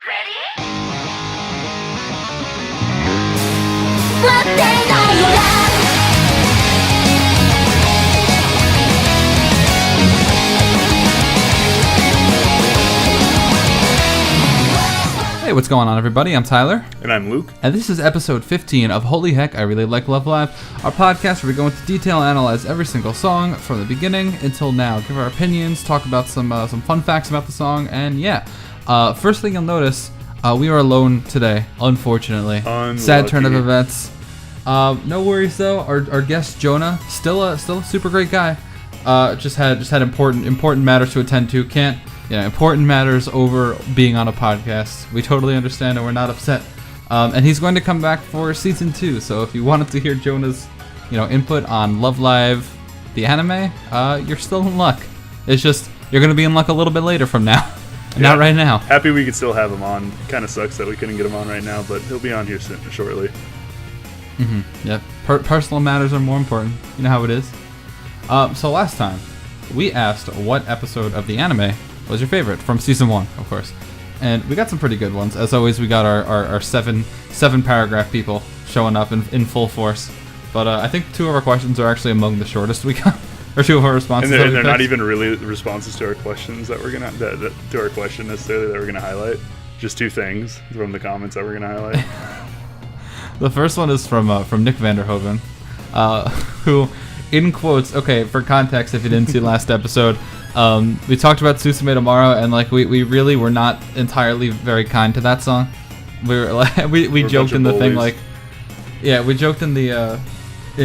Hey, what's going on, everybody? I'm Tyler. And I'm Luke. And this is episode 15 of Holy Heck, I Really Like Love Live, our podcast where we go into detail and analyze every single song from the beginning until now, give our opinions, talk about some fun facts about the song, and yeah. First thing you'll notice, we are alone today, unfortunately. Unlucky. Sad turn of events. No worries though. Our guest Jonah, still a super great guy. Just had important matters to attend to. Important matters over being on a podcast. We totally understand and we're not upset. And he's going to come back for season 2. So if you wanted to hear Jonah's, input on Love Live, the anime, you're still in luck. It's just you're going to be in luck a little bit later from now. Not right now. Happy we could still have him on. Kind of sucks that we couldn't get him on right now, but he'll be on here shortly. Yep. Personal matters are more important. You know how it is. So last time, we asked what episode of the anime was your favorite from season 1, of course. And we got some pretty good ones. As always, we got our seven paragraph people showing up in full force. But I think 2 of our questions are actually among the shortest we got. Or 2 of our responses. And they're not even really responses to our questions that we're gonna to our question necessarily that we're gonna highlight. Just 2 things from the comments that we're gonna highlight. The first one is from Nick Vanderhoven, who, in quotes, okay, for context, if you didn't see last episode, we talked about Susume Tomorrow, and we really were not entirely very kind to that song. We were like, we joked in the thing we joked in the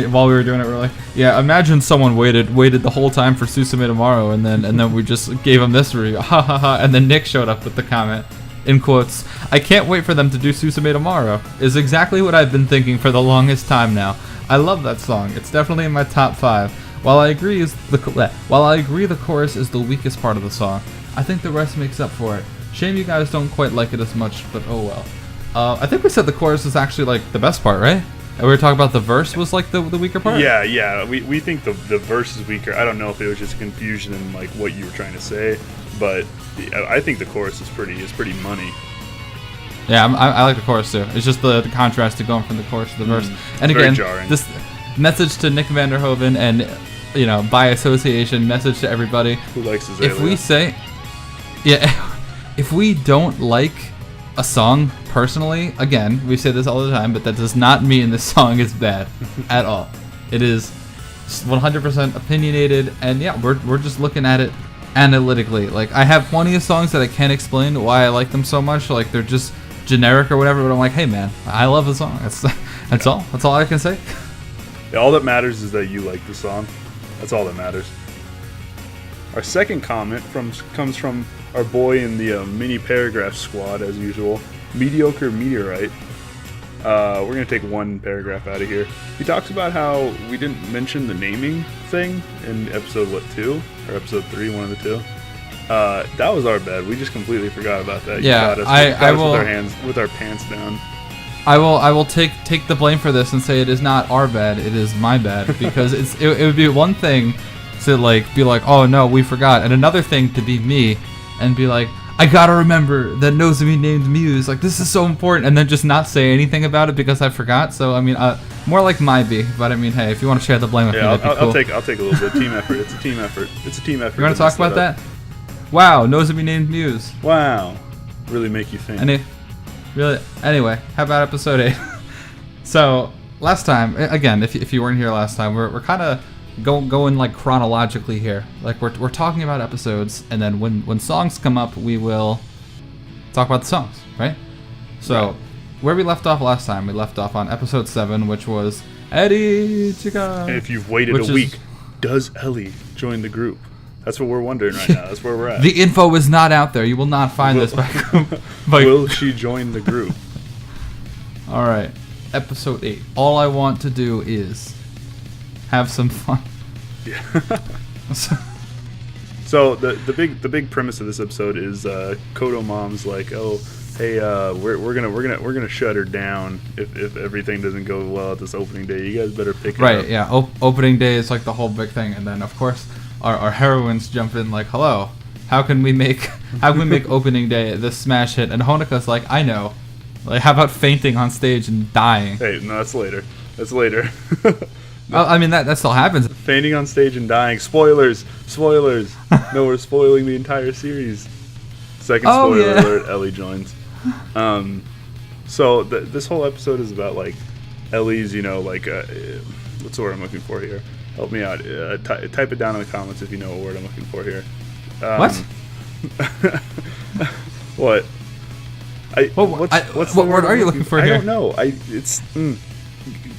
while we were doing it, we're like, yeah, imagine someone waited the whole time for Susume Tomorrow, and then we just gave him this review, ha ha ha, and then Nick showed up with the comment, in quotes, I can't wait for them to do Susume Tomorrow, is exactly what I've been thinking for the longest time now. I love that song. It's definitely in my top 5. While I agree the chorus is the weakest part of the song, I think the rest makes up for it. Shame you guys don't quite like it as much, but oh well. I think we said the chorus is actually the best part, right? And we were talking about the verse was the weaker part? Yeah. We think the verse is weaker. I don't know if it was just confusion in what you were trying to say, but I think the chorus is pretty money. Yeah, I like the chorus too. It's just the contrast to going from the chorus to the verse. And again, this message to Nick Vanderhoven and, by association, message to everybody. Who likes Azalea? If we don't like a song personally, again, we say this all the time, but that does not mean the song is bad at all. It is 100% opinionated, and yeah, we're just looking at it analytically. I have plenty of songs that I can't explain why I like them so much. They're just generic or whatever, but I'm like, hey man, I love the song. That's all I can say. Yeah, all that matters is that you like the song. That's all that matters. Our second comment comes from our boy in the mini paragraph squad, as usual, Mediocre Meteorite. We're going to take 1 paragraph out of here. He talks about how we didn't mention the naming thing in episode 2 or episode 3, one of the 2. That was our bad. We just completely forgot about that. Yeah, I will with our pants down. I will take the blame for this and say it is not our bad. It is my bad, because it would be one thing to be like, oh no, we forgot, and another thing to be me and be like, I gotta remember that Nozomi named Muse. This is so important, and then just not say anything about it because I forgot. So I mean, more like my be. But I mean, hey, if you want to share the blame with me, that'd be cool. I'll take a little bit. Team effort. It's a team effort. You're gonna talk about that? Wow, Nozomi named Muse. Wow, really make you think. Anyway, how about episode 8? So last time, again, if you weren't here last time, we're kind of going chronologically here. We're talking about episodes, and then when songs come up, we will talk about the songs, right? So where we left off last time, we left off on episode 7, which was Eddie Chica. And if you've waited a week, does Ellie join the group? That's what we're wondering right now. That's where we're at. The info is not out there. You will not find this back. Will she join the group? All right, episode 8. All I want to do is have some fun. Yeah. So the big premise of this episode is Kodo Mom's like, oh, hey, we're gonna shut her down if everything doesn't go well at this opening day. You guys better pick it up. Right. Yeah. Opening day is the whole big thing, and then of course our heroines jump in hello, how can we make opening day the smash hit? And Honeka's like, I know. Like, how about fainting on stage and dying? Hey, no, that's later. That's later. Well, I mean, that still happens. Fainting on stage and dying. Spoilers. No, we're spoiling the entire series. Second spoiler alert, Ellie joins. So this whole episode is about, like, Ellie's, what's the word I'm looking for here? Help me out. Type it down in the comments if you know what word I'm looking for here. What? What? What word are you looking for here? I don't know.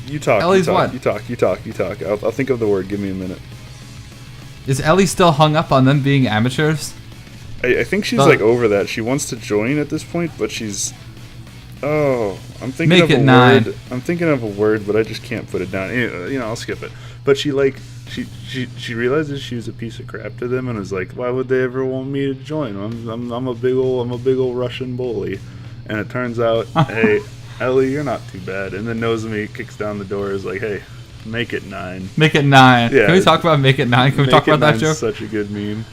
You talk. Ellie's You talk. I'll think of the word. Give me a minute. Is Ellie still hung up on them being amateurs? I think she's like over that. She wants to join at this point, but she's. Oh, I'm thinking of a word. I'm thinking of a word, but I just can't put it down. I'll skip it. But she realizes she was a piece of crap to them, and was like, why would they ever want me to join? I'm a big old Russian bully, and it turns out, hey, Ellie, you're not too bad. And then Nozomi kicks down the door, is like, hey, make it 9. Make it 9. Yeah. Can we talk about Make It 9? Can we talk about that joke? Such a good meme.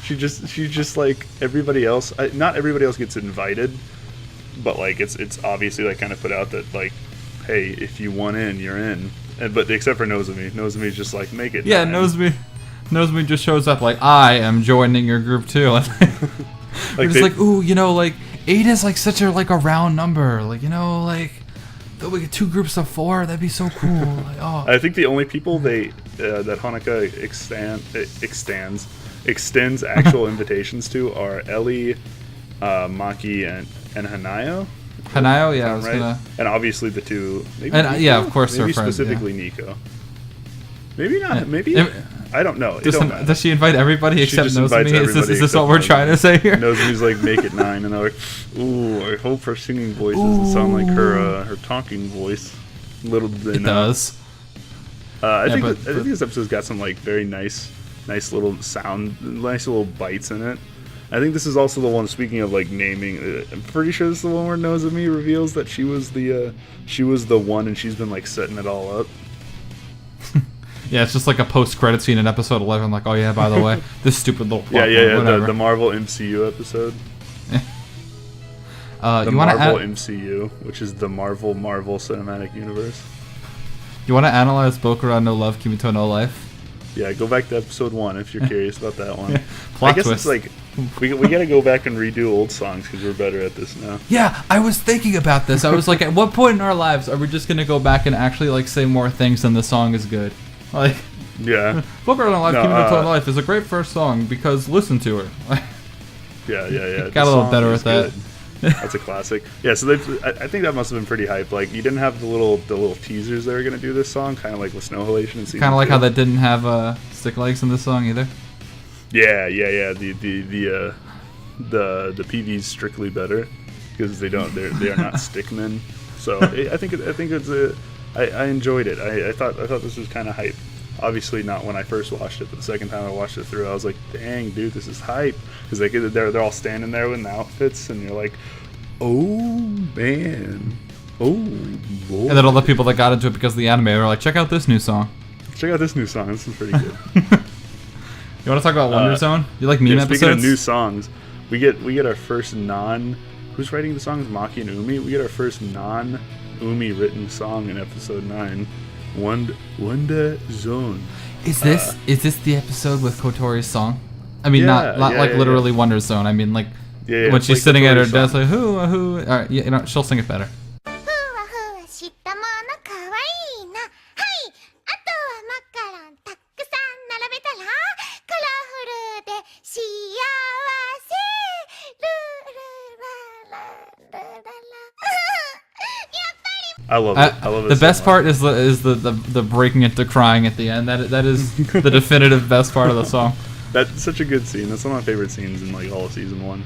She's just like everybody else. Not everybody else gets invited, but like it's obviously like kind of put out that like, hey, if you want in, you're in. But except for Nozomi. Nozomi's just like, make it 9. Nozomi just shows up like, I am joining your group too. We're just like, ooh, like 8 is like such a round number. Like, we get 2 groups of 4. That'd be so cool. Like, oh. I think the only people that Honoka extends actual invitations to are Ellie, Maki, and Hanayo. Hanayo, yeah, right. And obviously the 2. Maybe and Nico? Yeah, of course, maybe they're friends. Specifically Yeah. Nico. Maybe not. Maybe I don't know. Does she invite everybody except Nozomi? Is this what we're trying to say here? Nozomi's like, make it 9, and they're like, ooh, I hope her singing voice doesn't sound like her talking voice. Little did they know. It does. I think this episode's got some like very nice little nice little bites in it. I think this is also the one. Speaking of like naming, I'm pretty sure this is the one where Nozomi reveals that she was the one, and she's been like setting it all up. Yeah, it's just like a post-credit scene in episode 11. Like, oh yeah, by the way, this stupid little the Marvel MCU episode. The Marvel MCU, which is the Marvel Cinematic Universe. You want to analyze Bokura no Love Kimito no Life? Yeah, go back to episode 1 if you're curious about that one. Yeah. I guess twist. It's like we got to go back and redo old songs because we're better at this now. Yeah, I was thinking about this. I was like, at what point in our lives are we just gonna go back and actually like say more things than the song is good? Like, yeah, Bokura no Life Kimito no Life is a great first song because listen to her. Yeah. Got a little better at that. That's a classic. Yeah, so I think that must have been pretty hype. Like, you didn't have the little teasers they were gonna do this song, kind of like with Snow Halation and season. Kind of like how they didn't have stick legs in this song either. Yeah. The PV's strictly better because they are not stickmen. So I think it's I enjoyed it. I thought this was kind of hype. Obviously not when I first watched it, but the second time I watched it through, I was like, "Dang, dude, this is hype!" Because they're all standing there in the outfits, and you're like, "Oh man, oh boy!" And then all the people that got into it because of the anime were like, "Check out this new song." Check out this new song. This is pretty good. You want to talk about Wonder Zone? You like meme episodes? Speaking of new songs, we get our first who's writing the songs? Maki and Umi. We get our first Umi written song in episode 9. Wonder Zone. Is this the episode with Kotori's song? I mean, not literally Wonder Zone. I mean, like when she's sitting at her desk, like who. All right, she'll sing it better. I love it. I love it. The best part is the breaking into crying at the end. That is the definitive best part of the song. That's such a good scene. That's one of my favorite scenes in like all of season 1.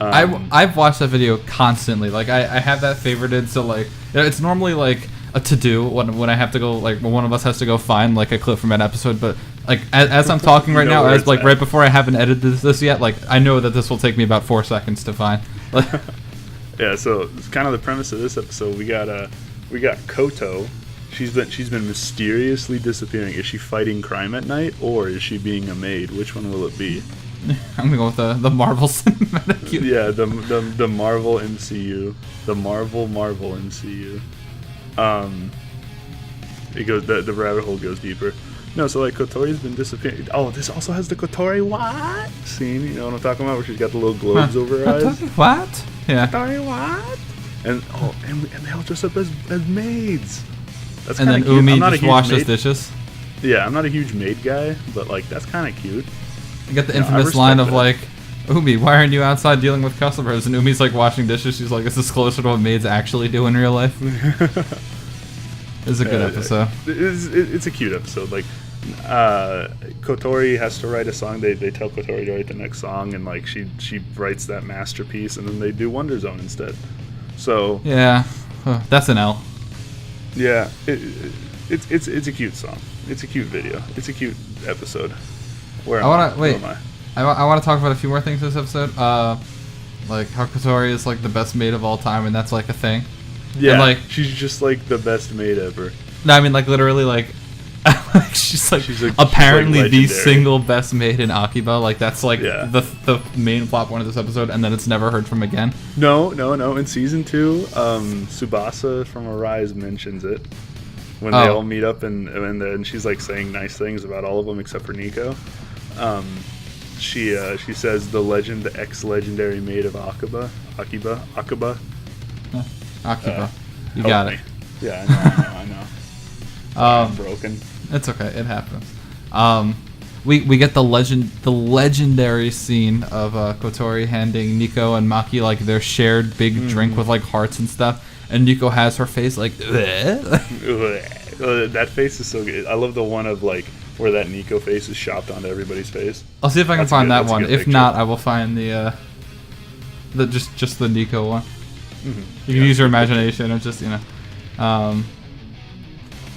I've watched that video constantly. Like I have that favorited. So like it's normally like a to do when I have to go when one of us has to go find like a clip from an episode. But like as I'm talking right now, as like right before I haven't edited this yet, like I know that this will take me about 4 seconds to find. Yeah. So it's kind of the premise of this episode. We got Koto. She's been mysteriously disappearing. Is she fighting crime at night, or is she being a maid? Which one will it be? I'm gonna go with the Marvel Cinematic Universe. Yeah, the Marvel MCU, the Marvel MCU. It goes the rabbit hole goes deeper. No, so like Kotori's been disappearing. Oh, this also has the Kotori what scene. You know what I'm talking about, where she's got the little globes over her eyes. What? Yeah. Kotori what? And they all dress up as maids. That's and then cute. Umi just washes maid. dishes. Yeah, I'm not a huge maid guy, but like that's kind of cute. You get the infamous line of like, Umi, why aren't you outside dealing with customers? And Umi's like washing dishes. She's like, is this closer to what maids actually do in real life? It's a good episode. It's a cute episode. Like, Kotori has to write a song. They tell Kotori to write the next song, and like she writes that masterpiece, and then they do Wonder Zone instead. So yeah, that's an L. Yeah, it's a cute song. It's a cute video. It's a cute episode. Where am I? I want to talk about a few more things in this episode. Like how Kotori is like the best maid of all time, and that's like a thing. Yeah, and, like she's just like the best maid ever. No, I mean like literally like. she's apparently like the single best maid in Akiba. Like that's like the main plot point of this episode, and then it's never heard from again. No. In season 2, Tsubasa from Arise mentions it when they all meet up, and then she's like saying nice things about all of them except for Nico. She says the ex-legendary maid of Akiba. You got it. Yeah, I know. I'm broken. It's okay. It happens. We get the legendary scene of Kotori handing Nico and Maki like their shared big drink with like hearts and stuff, and Nico has her face like. That face is so good. I love the one of like where that Nico face is shopped onto everybody's face. I'll see if I can find that one. If not, I will find the just the Nico one. Mm-hmm. You can use your imagination and just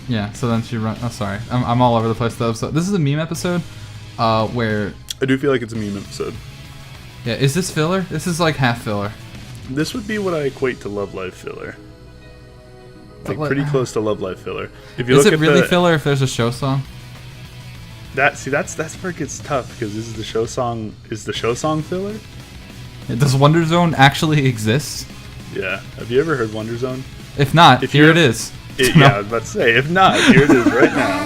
Yeah, so then she runs. Oh, sorry, I'm all over the place though. So this is a meme episode, where I do feel like it's a meme episode. Yeah, is this filler? This is like half filler. This would be what I equate to Love Live filler. Like pretty close to Love Life filler. If you is look it at really filler if there's a show song? That's where it gets tough, because this is the show song. Is the show song filler? Does Wonder Zone actually exist? Yeah. Have you ever heard Wonder Zone? If not, here it is. Yeah, I was about to say, if not, here it is right now.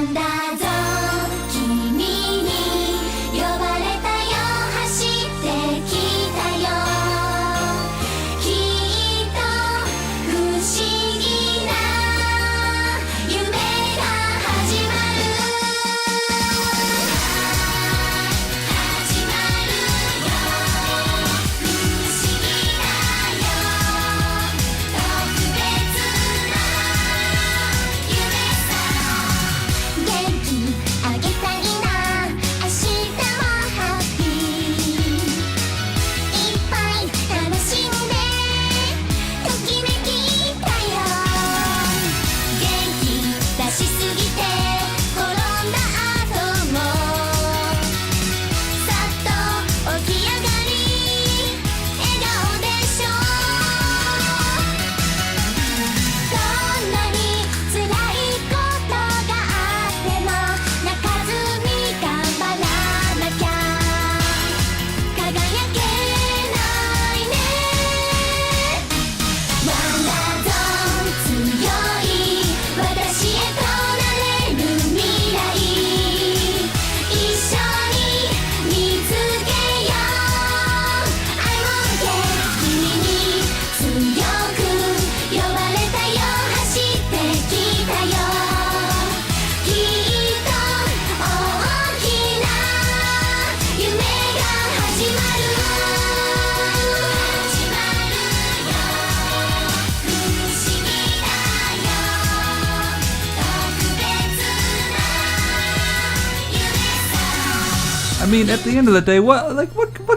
I mean, at the end of the day, what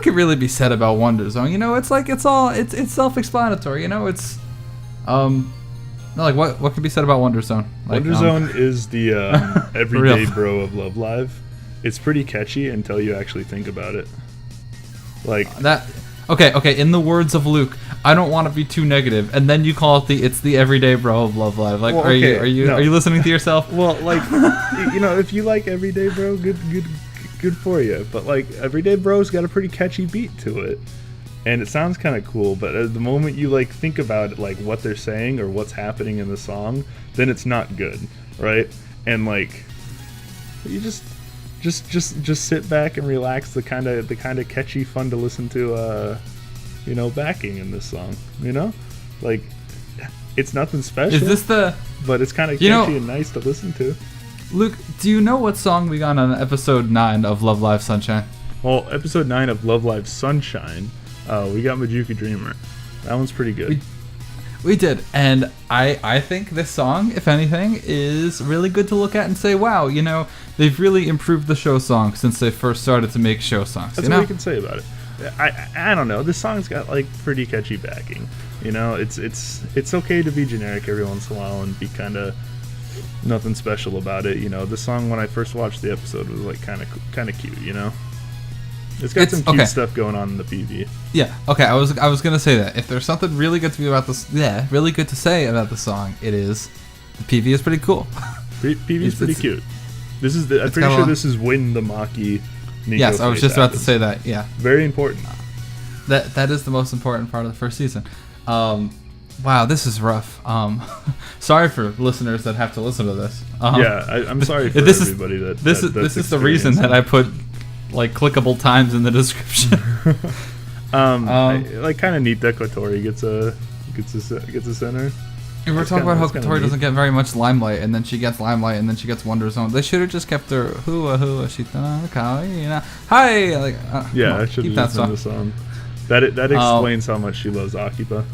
could really be said about Wonder Zone? You know, it's like it's self-explanatory. You know, it's what could be said about Wonder Zone? Like, Wonder Zone is the everyday bro of Love Live. It's pretty catchy until you actually think about it. Like that. Okay. In the words of Luke, I don't want to be too negative, and then you call it it's the everyday bro of Love Live. Like, are you listening to yourself? Well, like, if you like everyday bro, good. good for you. But like Everyday Bro's got a pretty catchy beat to it, and it sounds kind of cool. But at the moment you like think about it, like what they're saying or what's happening in the song, then it's not good, right? And like you just sit back and relax. The kind of catchy, fun to listen to, backing in this song. Like it's nothing special. Is this but it's kind of catchy and nice to listen to. Luke, do you know what song we got on episode 9 of Love Live Sunshine? Well, episode 9 of Love Live Sunshine, we got Majuka Dreamer. That one's pretty good. We did, and I think this song, if anything, is really good to look at and say, wow, they've really improved the show song since they first started to make show songs. That's what we can say about it. I don't know. This song's got like pretty catchy backing. It's okay to be generic every once in a while and be kind of nothing special about it. The song when I first watched the episode was like kind of cute. It's got some cute stuff going on in the PV. Yeah. Okay. I was gonna say that if there's something really good to be about this, really good to say about the song, it is the PV is pretty cool. PV is pretty cute. I'm pretty sure this is when the Maki. Nico yes, I was just about to say that. Yeah. Very important. That is the most important part of the first season. Wow, this is rough. Sorry for listeners that have to listen to this. I'm sorry for everybody that. This is the reason that I put like clickable times in the description. I kind of neat that Kotori gets a center. And we're talking about how Kotori doesn't get very much limelight, and then she gets limelight, and then she gets Wonder Zone. They should have just kept her hua shita kawaii, hi. Like, I should have just done the song. That explains how much she loves Akiba.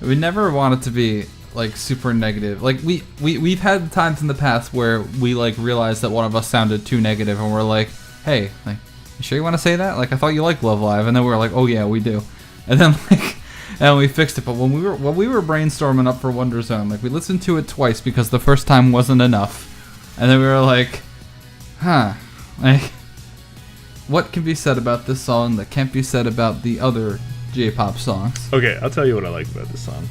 We never want it to be like super negative. Like we've had times in the past where we like realized that one of us sounded too negative, and we're like, hey, like, you sure you want to say that? Like, I thought you liked Love Live, and then we were like, oh yeah, we do, and then like. And we fixed it, but when we were brainstorming up for Wonder Zone, like we listened to it twice because the first time wasn't enough, and then we were like, like, what can be said about this song that can't be said about the other J-pop songs? Okay, I'll tell you what I like about this song.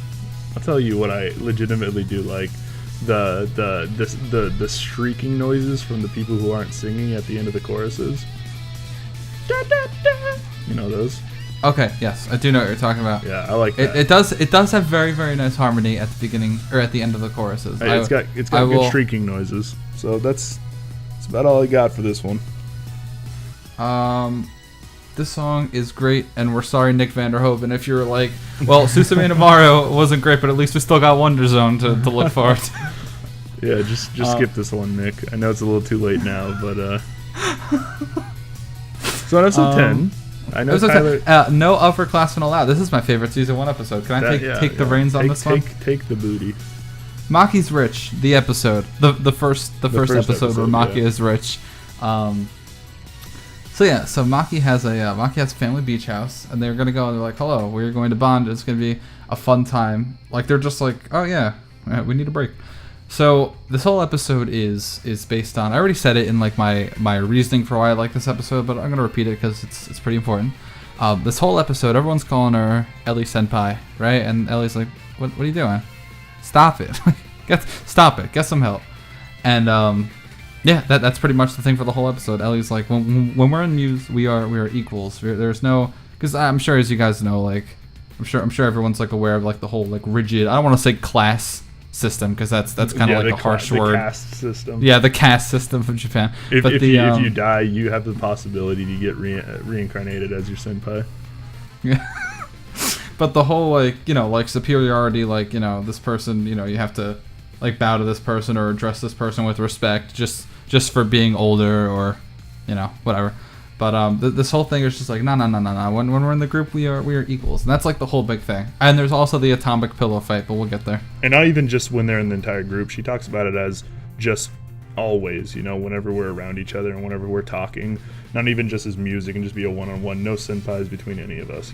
I'll tell you what I legitimately do like. The shrieking noises from the people who aren't singing at the end of the choruses. Da, da, da. You know those? Okay, yes, I do know what you're talking about. Yeah, I like that. It does have very, very nice harmony at the beginning or at the end of the choruses. It's got good shrieking noises. So that's about all I got for this one. This song is great, and we're sorry, Nick Vanderhoven, if you're like, well, Susume Tomorrow wasn't great, but at least we still got Wonder Zone to look forward to. Yeah, just skip this one, Nick. I know it's a little too late now, but so on episode 10. I know Tyler. No upperclassmen allowed. This is my favorite season 1 episode. Can I take the reins on this one? Take the booty. Maki's rich. The episode, the first episode where Maki is rich. So Maki has a family beach house, and they're gonna go and they're like, hello, we're going to bond. It's gonna be a fun time. Like they're just like, oh yeah, we need a break. So this whole episode is based on. I already said it in like my reasoning for why I like this episode, but I'm gonna repeat it because it's pretty important. This whole episode, everyone's calling her Ellie Senpai, right? And Ellie's like, what are you doing? Stop it! Stop it! Get some help. And that's pretty much the thing for the whole episode. Ellie's like, when we're in Muse, we are equals. There's no, because I'm sure, as you guys know, like I'm sure everyone's like aware of like the whole like rigid. I don't want to say class system because that's kind of like a harsh word. The caste system. Yeah, the caste system of Japan. If you die, you have the possibility to get reincarnated as your senpai. Yeah. But the whole like superiority, like this person, you have to like bow to this person or address this person with respect just for being older or whatever. But this whole thing is just like no. When we're in the group, we are equals, and that's like the whole big thing. And there's also the atomic pillow fight, but we'll get there. And not even just when they're in the entire group. She talks about it as just always, whenever we're around each other and whenever we're talking. Not even just as music, and just be a one-on-one. No senpais between any of us,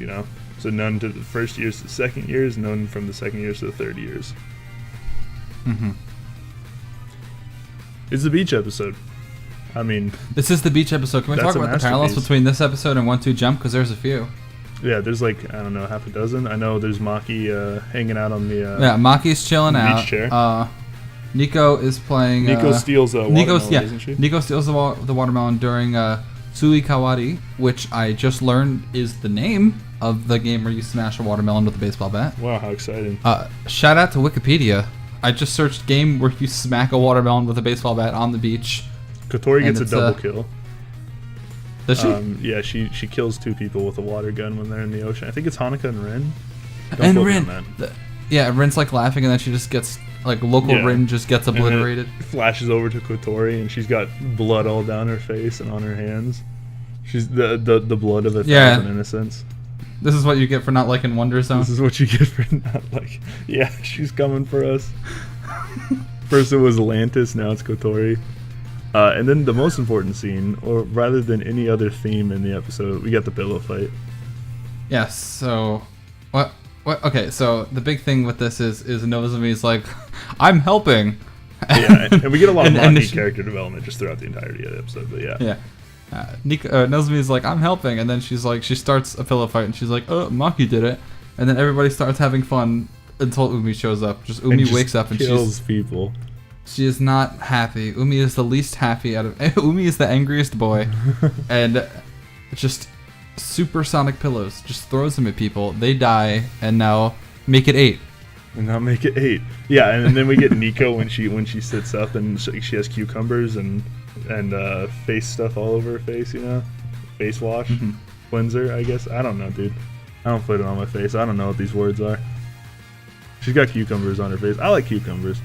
So none to the first years to the second years, none from the second years to the third years. Mm-hmm. It's the beach episode. I mean, this is the beach episode. Can we talk about the parallels between this episode and 1-2 Jump? Because there's a few. Yeah, there's like, I don't know, half a dozen. I know there's Maki hanging out on the Maki's chilling out. Beach chair. Nico is playing. Nico steals a watermelon, doesn't she? Nico steals the watermelon during Sui Kawari, which I just learned is the name of the game where you smash a watermelon with a baseball bat. Wow, how exciting! Shout out to Wikipedia. I just searched game where you smack a watermelon with a baseball bat on the beach. Kotori gets a double kill. Does she? Yeah, she kills 2 people with a water gun when they're in the ocean. I think it's Hanukkah and Rin. And Rin. Rin's like laughing, and then she just gets Rin just gets obliterated. It flashes over to Kotori, and she's got blood all down her face and on her hands. She's the blood of 1,000 innocents. This is what you get for not liking Wonder Zone. This is what you get for not like. Yeah, she's coming for us. First it was Lantis, now it's Kotori. And then the most important scene, or rather than any other theme in the episode, we got the pillow fight. Yes. So, what? Okay. So the big thing with this is Nozomi's like, I'm helping. Yeah, and we get a lot of Maki character development just throughout the entirety of the episode. But yeah. Yeah. Nozomi's like, I'm helping, and then she starts a pillow fight, and she's like, oh, Maki did it, and then everybody starts having fun until Umi shows up. Umi wakes up and kills people. She is not happy. Umi is the least happy out of. Umi is the angriest boy, and just supersonic pillows just throws them at people. They die, and now make it 8. And now make it 8. Yeah, and then we get Nico when she sits up and she has cucumbers and face stuff all over her face. Face wash, cleanser. I guess I don't know, dude. I don't put it on my face. I don't know what these words are. She's got cucumbers on her face. I like cucumbers.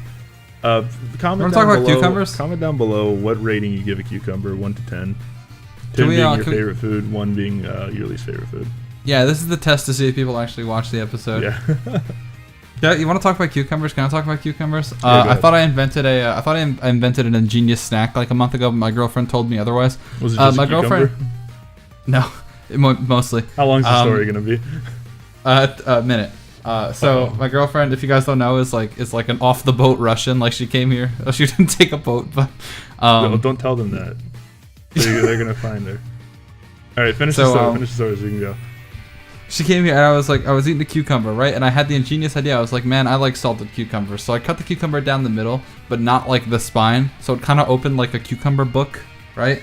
Comment down below what rating you give a cucumber, 1 to 10. 10 being your favorite food, 1 being your least favorite food. Yeah, this is the test to see if people actually watch the episode. Yeah. Yeah, you want to talk about cucumbers? Can I talk about cucumbers? I thought I invented an ingenious snack like a month ago, but my girlfriend told me otherwise. Was it just my a cucumber? girlfriend? No, mostly. How long's the story gonna be? A minute. My girlfriend, if you guys don't know, is like an off the boat Russian. Like she came here. She didn't take a boat, but no, don't tell them that. They're gonna find her. All right, finish the story. Finish the story so you can go. She came here and I was eating the cucumber, right? And I had the ingenious idea. I was like, man, I like salted cucumbers. So I cut the cucumber down the middle, but not like the spine. So it kind of opened like a cucumber book, right?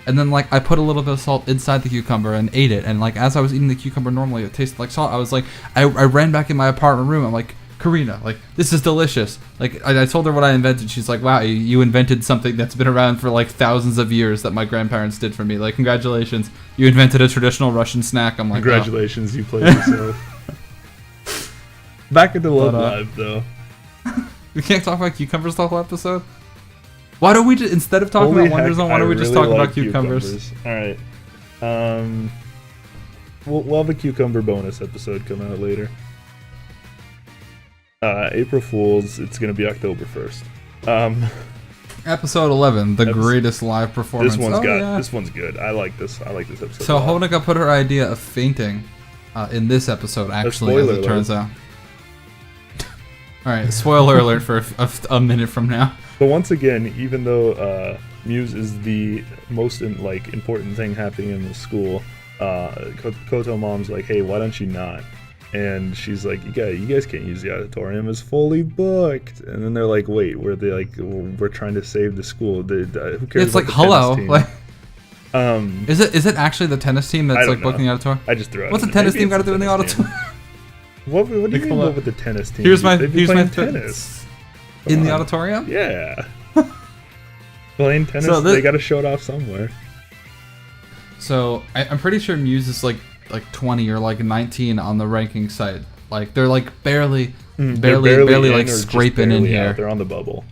And then like I put a little bit of salt inside the cucumber and ate it. And like as I was eating the cucumber normally, it tasted like salt. I was like, I ran back in my apartment room. I'm like, Karina, like this is delicious. Like I told her what I invented. She's like, wow, you invented something that's been around for like thousands of years that my grandparents did for me. Like congratulations, you invented a traditional Russian snack. I'm like, congratulations, you played yourself. Back into Love Live though. We can't talk about cucumbers the whole episode. Why don't we just, instead of talking about Wonder Zone, why don't we just talk about cucumbers? All right. We'll have a cucumber bonus episode come out later. April Fools. It's gonna be October 1st. Episode 11, the greatest live performance. This one's good. I like this episode. So Honika put her idea of fainting in this episode, actually, as it turns out. All right, spoiler alert for a minute from now. But once again, even though Muse is the most important thing happening in the school, Koto mom's like, hey, why don't you not? And she's like, you guys can't use the auditorium, it's fully booked. And then they're like, wait, we're trying to save the school. Who cares? It's like, hello, like, is it actually the tennis team that's like booking the auditorium? I just threw it. What's the tennis team got to do in the auditorium? What do you mean with the tennis team? Here's my tennis in the auditorium. Yeah, playing tennis. So they got to show it off somewhere. So I'm pretty sure Muse is like 20 or like 19 on the ranking site. Like they're like barely like scraping in here. Out. They're on the bubble.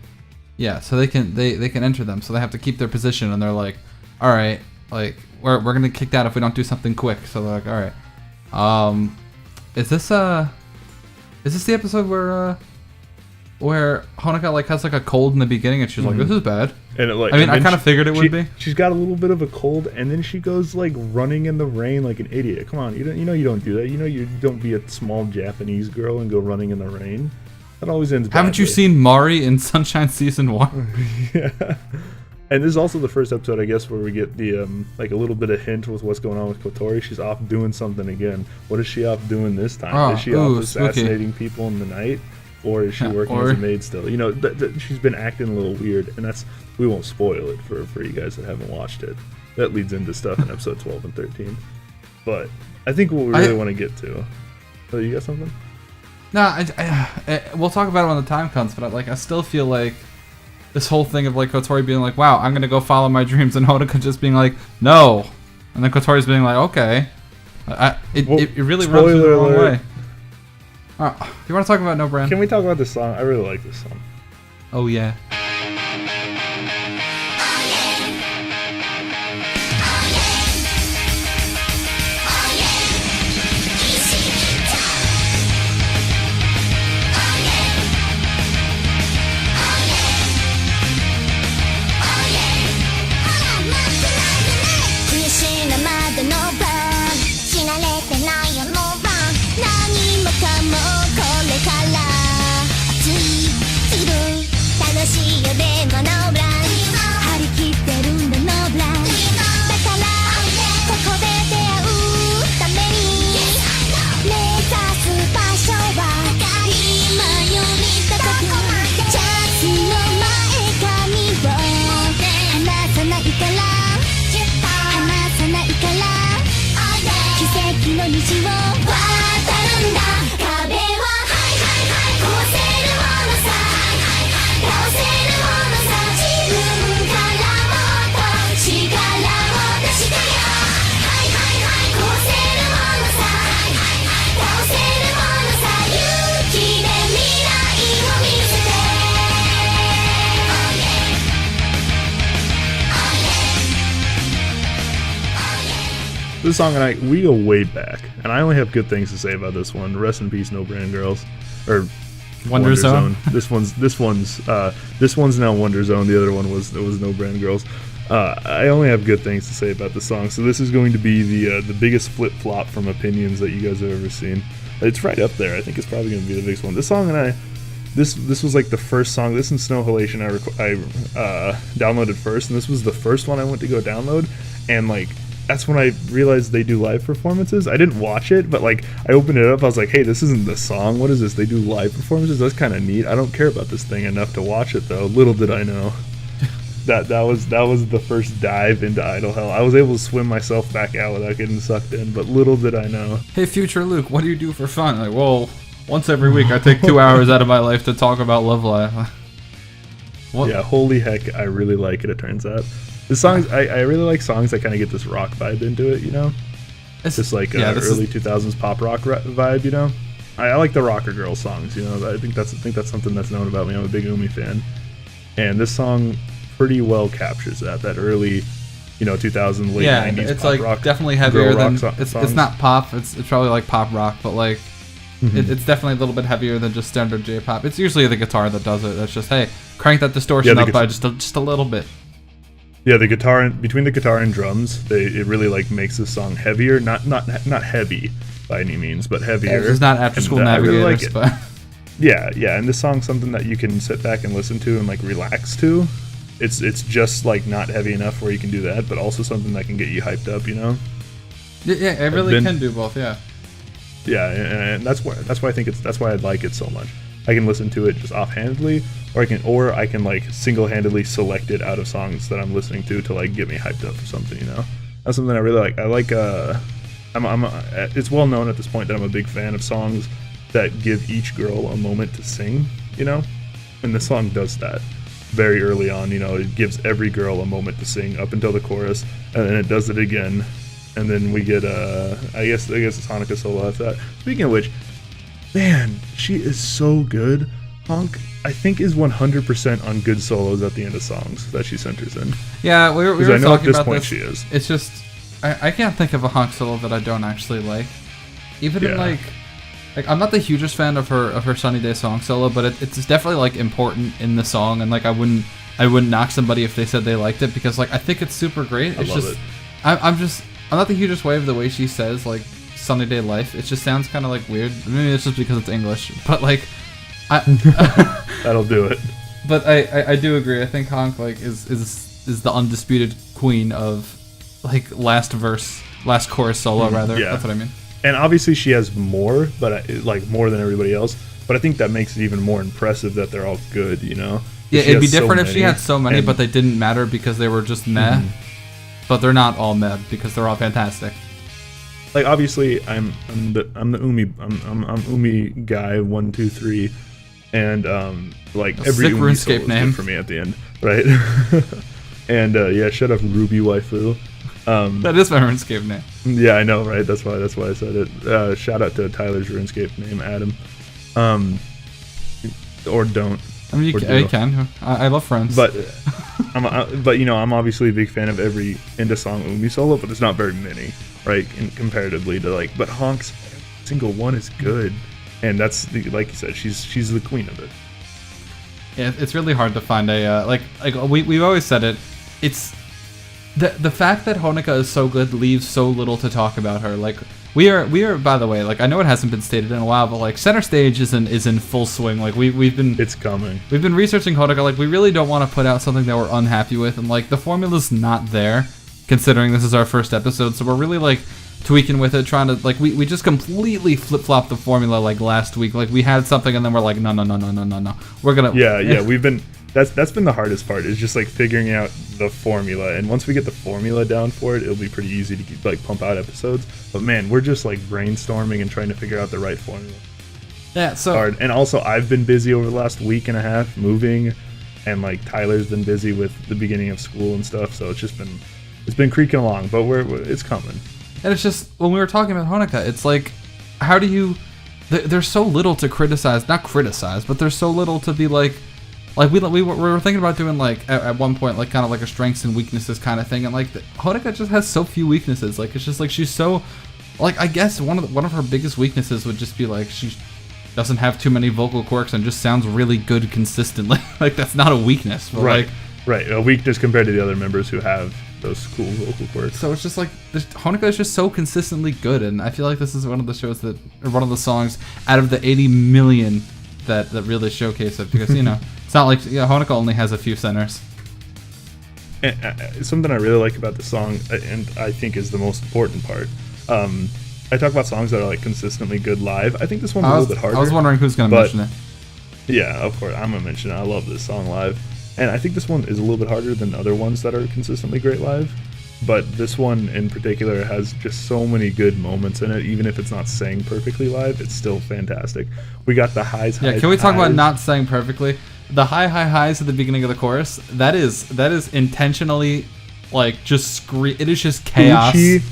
Yeah, so they can enter them. So they have to keep their position, and they're like, all right, like we're gonna get kicked out if we don't do something quick. So they're like, all right, is this the episode where Honika like has like a cold in the beginning, and she's like, this is bad. And I kind of figured it would be. She's got a little bit of a cold, and then she goes like running in the rain like an idiot. Come on, you don't do that. You don't be a small Japanese girl and go running in the rain. That always ends badly. Haven't you seen Mari in Sunshine Season 1? Yeah. And this is also the first episode, I guess, where we get the like a little bit of hint with what's going on with Kotori. She's off doing something again. What is she off doing this time? Is she off assassinating people in the night? or is she working as a maid still? You know, she's been acting a little weird, and we won't spoil it for you guys that haven't watched it. That leads into stuff in episode 12 and 13. But I think what we really want to get to. Oh, you got something? No, we'll talk about it when the time comes. But I still feel like this whole thing of like Kotori being like, "Wow, I'm gonna go follow my dreams," and Honoka just being like, "No," and then Kotori's being like, "Okay." It really rubs me the wrong way. You want to talk about No Brand? Can we talk about this song? I really like this song. Oh yeah. 'This song and we go way back, and I only have good things to say about this one. Rest in peace, No Brand Girls, or Wonder Zone. This one's now Wonder Zone. The other one was No Brand Girls. I only have good things to say about the song. So this is going to be the biggest flip flop from opinions that you guys have ever seen. It's right up there. I think it's probably going to be the biggest one. This song and this was like the first song. This and Snow Halation I downloaded first, and this was the first one I went to go download, and like. That's when I realized they do live performances. I didn't watch it, but like I opened it up, I was like, hey, this isn't the song. What is this? They do live performances? That's kind of neat. I don't care about this thing enough to watch it though. Little did I know. That was the first dive into Idol Hell. I was able to swim myself back out without getting sucked in, but little did I know. Hey, future Luke, what do you do for fun? Like, well, once every week I take 2 hours out of my life to talk about Love Live. What? Yeah, holy heck, I really like it, it turns out. The songs, I really like songs that kind of get this rock vibe into it, you know? It's just like early 2000s pop rock vibe, you know? I like the rocker girl songs, you know? I think that's something that's known about me. I'm a big Umi fan. And this song pretty well captures that early, 2000, late 90s it's pop like rock. Definitely heavier than, it's not pop, it's probably like pop rock, but like, it's definitely a little bit heavier than just standard J-pop. It's usually the guitar that does it. That's just, hey, crank that distortion up by just a little bit. Yeah, the guitar between the guitar and drums, it really like makes the song heavier. Not heavy by any means, but heavier. Yeah, it's not After School Navigators, really like it. But yeah, and this song's something that you can sit back and listen to and like relax to. It's just like not heavy enough where you can do that, but also something that can get you hyped up, you know? Yeah, it really can do both. Yeah. Yeah, and that's why I think that's why I like it so much. I can listen to it just offhandedly, or I can like single-handedly select it out of songs that I'm listening to like get me hyped up for something, you know. That's something I really like. I like it's well known at this point that I'm a big fan of songs that give each girl a moment to sing, you know. And this song does that very early on, you know. It gives every girl a moment to sing up until the chorus, and then it does it again, and then we get I guess it's Hanukkah solo after that. Speaking of which, man, she is so good. Honk, I think, is 100% on good solos at the end of songs that she centers in. Yeah, we were I know talking at this about point this. She is. It's just I can't think of a Honk solo that I don't actually like. Even in like I'm not the hugest fan of her Sunny Day song solo, but it's definitely like important in the song, and like I wouldn't knock somebody if they said they liked it, because like I think it's super great. I love it. I'm not the hugest wave the way she says like Sunny Day Life. It just sounds kind of like weird. Maybe it's just because it's English, but like that'll do it. But I do agree. I think Honk like is the undisputed queen of like last chorus solo rather. Yeah. That's what I mean. And obviously she has more, but like more than everybody else. But I think that makes it even more impressive that they're all good, you know? Yeah, She it'd be has so different if she many, had so many, and- but they didn't matter because they were just meh. But they're not all meh because they're all fantastic. like obviously I'm the Umi guy 1 2 3, and like A every sick Umi solo RuneScape is name. good for me at the end, right? And yeah, shut up, Ruby Waifu. That is my RuneScape name. Yeah, I know, right? That's why I said it. Shout out to Tyler's RuneScape name, Adam. Or don't. I mean, Or you do. can. I love friends. But but you know, I'm obviously a big fan of every Inda song Umi solo, but there's not very many, right? Comparatively to like, but Honk's single one is good, and that's like you said, she's the queen of it. Yeah, it's really hard to find a like we've always said it. It's the fact that Honoka is so good leaves so little to talk about her. Like we are by the way, like I know it hasn't been stated in a while, but like Center Stage is in full swing. Like we've been It's coming. We've been researching Honoka. Like we really don't want to put out something that we're unhappy with, and like the formula's not there, considering this is our first episode. So we're really like tweaking with it, trying to like we just completely flip flopped the formula like last week. Like we had something and then we're like no. We're gonna Yeah, we've been that's been the hardest part, is just like figuring out the formula, and once we get the formula down for it, it'll be pretty easy to keep, like pump out episodes. But man, we're just like brainstorming and trying to figure out the right formula. Yeah, so Hard. And also I've been busy over the last week and a half moving, and like Tyler's been busy with the beginning of school and stuff, so it's been creaking along, but it's coming. and it's just when we were talking about Honoka, it's like how do you there's so little to criticize, not criticize, but there's so little to be like we were thinking about doing like at one point like kind of like a strengths and weaknesses kind of thing, and like Honoka just has so few weaknesses. Like it's just like she's so like I guess one of her biggest weaknesses would just be like she doesn't have too many vocal quirks and just sounds really good consistently. Like that's not a weakness, but Right. like Right. A weakness compared to the other members who have those cool vocal quirks. so it's just like Honoka is just so consistently good, and I feel like this is one of the shows that, or one of the songs out of the 80 million that really showcase it, because you know it's not like Honoka only has a few centers. And, something I really like about the song, and I think is the most important part. I talk about songs that are like consistently good live. I think this one's a little bit harder. I was wondering who's gonna but- mention it. Yeah, of course, I'm gonna mention it. I love this song live, and I think this one is a little bit harder than other ones that are consistently great live. But this one in particular has just so many good moments in it. Even if it's not sang perfectly live, it's still fantastic. We got the highs. Yeah, can we talk about not saying perfectly? The highs at the beginning of the chorus. That is intentionally like just it is just chaos. Uchi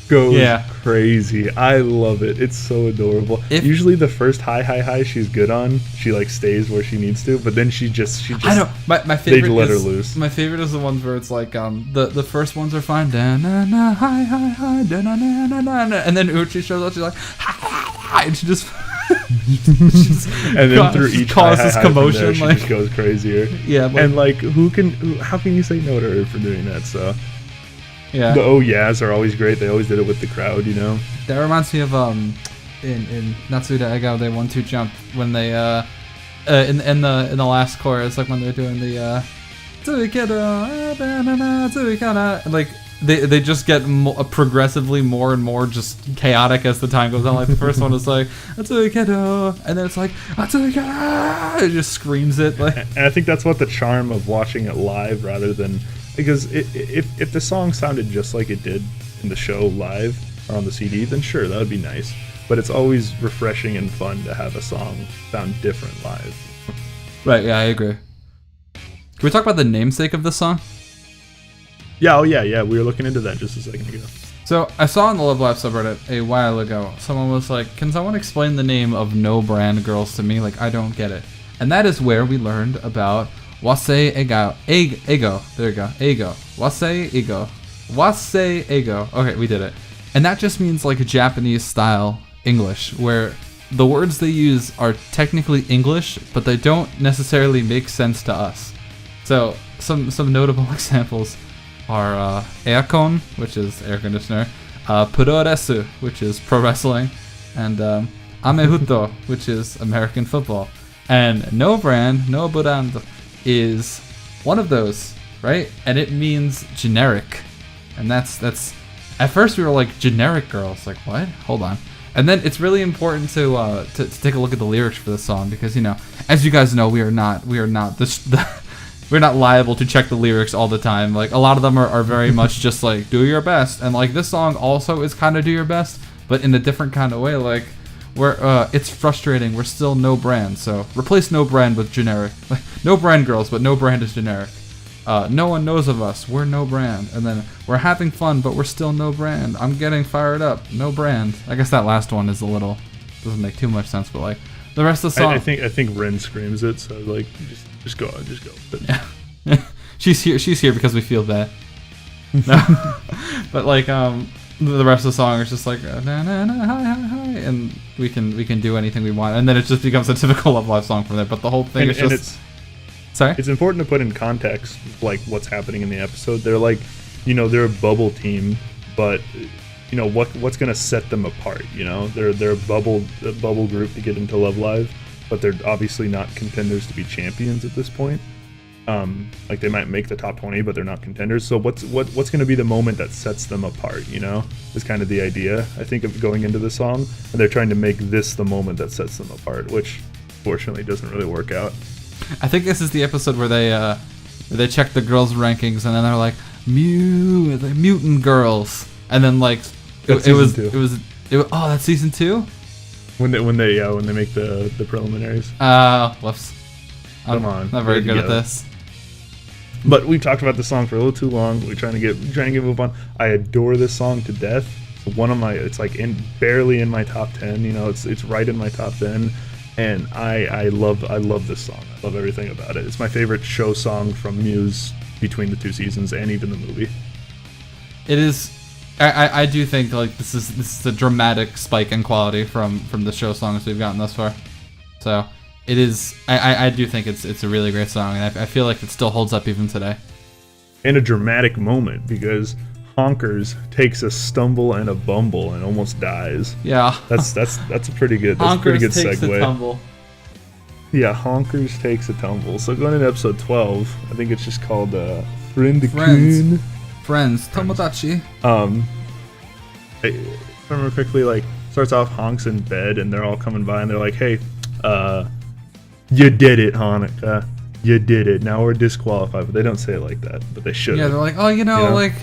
goes Yeah. crazy. I love it. It's so adorable. Usually the first high she's good on. She like stays where she needs to, but then she just I know. My favorite they let her is, loose. My favorite is the ones where it's like the first ones are fine, da na na high da na na na na na, and then Uchi shows up, she's like hi, and she just and then through each causes high commotion, from there, she like just goes crazier. yeah, but, And like how can you say no to her for doing that? So yeah, the oh yeahs are always great. They always did it with the crowd, you know. that reminds me of in Natsuda Ego, they 1-2 jump when they in the last chorus, like when they're doing the like they just get progressively more and more just chaotic as the time goes on. Like the first one is like and then it's like it just screams it like. And I think that's what the charm of watching it live rather than, because if the song sounded just like it did in the show live or on the CD, then sure, that would be nice. But it's always refreshing and fun to have a song sound different live. Right, yeah, I agree. Can we talk about the namesake of this song? Yeah, oh yeah, we were looking into that just a second ago. So I saw on the Love Live subreddit a while ago, someone was like, can someone explain the name of No Brand Girls to me? Like, I don't get it. And that is where we learned about Wasei Ego. There you go. Ego. Wasei Ego. Wasei Ego. Okay, we did it. And that just means like a Japanese style English, where the words they use are technically English, but they don't necessarily make sense to us. So some notable examples are aircon, which is air conditioner, puroresu, which is pro wrestling, and amefuto, which is American football. And no brand is one of those, right? And it means generic. And that's at first we were like, generic girls, like what? Hold on. And then it's really important to take a look at the lyrics for this song because as you guys know, we're not liable to check the lyrics all the time. Like a lot of them are very much just like do your best, and like this song also is kind of do your best, but in a different kind of way. Like it's frustrating. We're still no brand, so replace no brand with generic. Like no brand girls, but no brand is generic. No one knows of us. We're no brand. And then we're having fun, but we're still no brand. I'm getting fired up. No brand. I guess that last one is doesn't make too much sense, but like the rest of the song. I think Ren screams it, so like just go with it. Yeah. She's here because we feel bad. No. But like the rest of the song is just like na na na hi hi hi, and we can do anything we want, and then it just becomes a typical Love Live song from there. But the whole thing is just. Sorry? It's important to put in context, like, what's happening in the episode. They're like, they're a bubble team, but, what's going to set them apart, They're a bubble group to get into Love Live, but they're obviously not contenders to be champions at this point. Like, they might make the top 20, but they're not contenders. So what's going to be the moment that sets them apart, is kind of the idea, I think, of going into the song. And they're trying to make this the moment that sets them apart, which, fortunately, doesn't really work out. I think this is the episode where they check the girls' rankings and then they're like mutant girls, and then like it was oh, that's season 2 when they make the preliminaries. Whoops. Come on, not very good at this. But we've talked about the song for a little too long. We're trying to get move on. I adore this song to death. It's like barely in my top 10. It's right in my top 10. And I love this song. I love everything about it. It's my favorite show song from Muse between the 2 seasons and even the movie. It is. I do think like this is a dramatic spike in quality from the show songs we've gotten thus far. So it is. I do think it's a really great song, and I feel like it still holds up even today. And a dramatic moment because Honkers takes a stumble and a bumble and almost dies. Yeah, that's a pretty good. That's a pretty good takes segue. A tumble. Yeah, Honkers takes a tumble. So going into episode 12, I think it's just called Friends. Tomodachi. If I remember quickly, like starts off Honk's in bed and they're all coming by and they're like, "Hey, you did it, Hanukkah. You did it. Now we're disqualified." But they don't say it like that, but they should. Yeah, they're like, "Oh, like."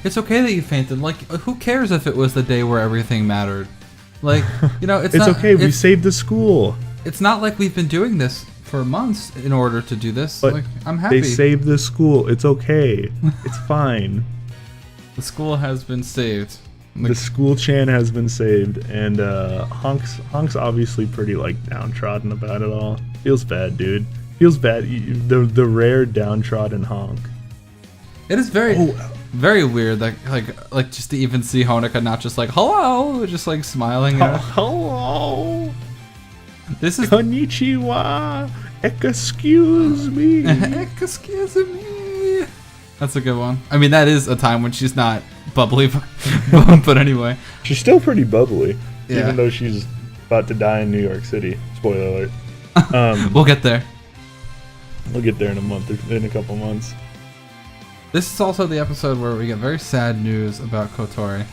It's okay that you fainted. Like, who cares if it was the day where everything mattered? Like, it's okay. We saved the school. It's not like we've been doing this for months in order to do this. But like, I'm happy. They saved the school. It's okay. It's fine. The school has been saved. The school Chan has been saved, and Honk's obviously pretty like downtrodden about it all. Feels bad, dude. Feels bad. The rare downtrodden Honk. It is very weird that like just to even see Honoka not just like hello, just like smiling at hello. This is konnichiwa. Excuse me. Excuse me. That's a good one. I mean, that is a time when she's not bubbly, but anyway, she's still pretty bubbly, yeah. Even though she's about to die in New York City. Spoiler alert. We'll get there. We'll get there in a couple months. This is also the episode where we get very sad news about Kotori.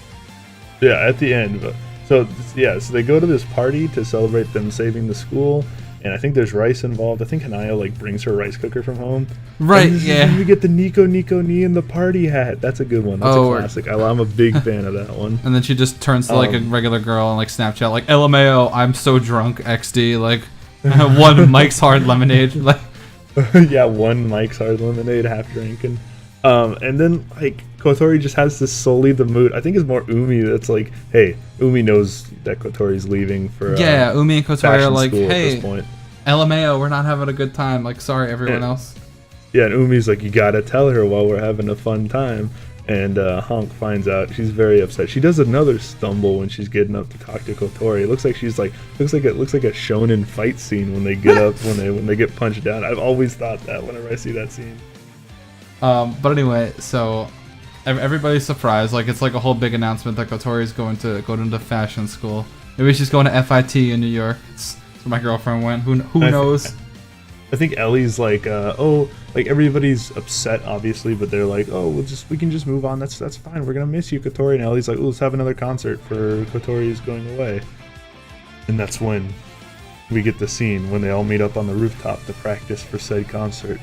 Yeah, at the end. So they go to this party to celebrate them saving the school, and I think there's rice involved. I think Hanaya like brings her rice cooker from home. Right, and yeah. We get the Nico Ni and the party hat. That's a good one. That's a classic. I'm a big fan of that one. And then she just turns to like a regular girl and like Snapchat like LMAO, I'm so drunk, XD, like one Mike's Hard Lemonade. Like yeah, one Mike's Hard Lemonade, half drinking. And then like Kotori just has this solely the mood. I think it's more Umi that's like, hey, Umi knows that Kotori's leaving for Umi and Kotori are like, hey, point. LMAO, we're not having a good time. Like, sorry, everyone else. Yeah, and Umi's like, you gotta tell her while we're having a fun time. And Honk finds out. She's very upset. She does another stumble when she's getting up to talk to Kotori. It looks like looks like a shonen fight scene when they get up when they get punched down. I've always thought that whenever I see that scene. But anyway, so everybody's surprised. Like, it's like a whole big announcement that Kotori's going into fashion school. Maybe she's going to FIT in New York. It's where my girlfriend went. Who knows? I think Ellie's like, like everybody's upset, obviously, but they're like, oh, we can just move on. That's fine. We're gonna miss you, Kotori. And Ellie's like, oh, let's have another concert for Kotori's going away. And that's when we get the scene when they all meet up on the rooftop to practice for said concert.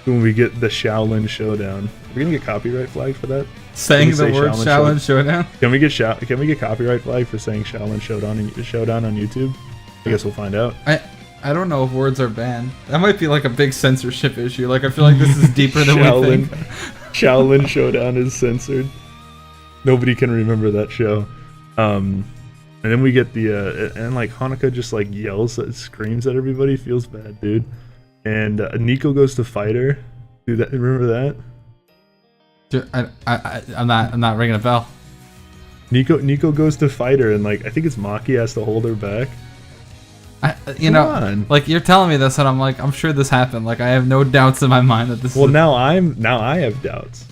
When we get the Shaolin Showdown. We're gonna get copyright flagged for that. Saying the word Shaolin Showdown. Can we get copyright flagged for saying Shaolin Showdown on YouTube? I guess we'll find out. I don't know if words are banned. That might be like a big censorship issue. Like I feel like this is deeper than we think. Shaolin Showdown is censored. Nobody can remember that show. And then we get the and like Hanukkah just like screams at everybody. Feels bad, dude. And Nico goes to fight her. Dude, remember that? Dude, I'm not ringing a bell. Nico goes to fight her, and like I think it's Maki has to hold her back. Come on. Like you're telling me this, and I'm like, I'm sure this happened. Like I have no doubts in my mind that this. Well, now I have doubts.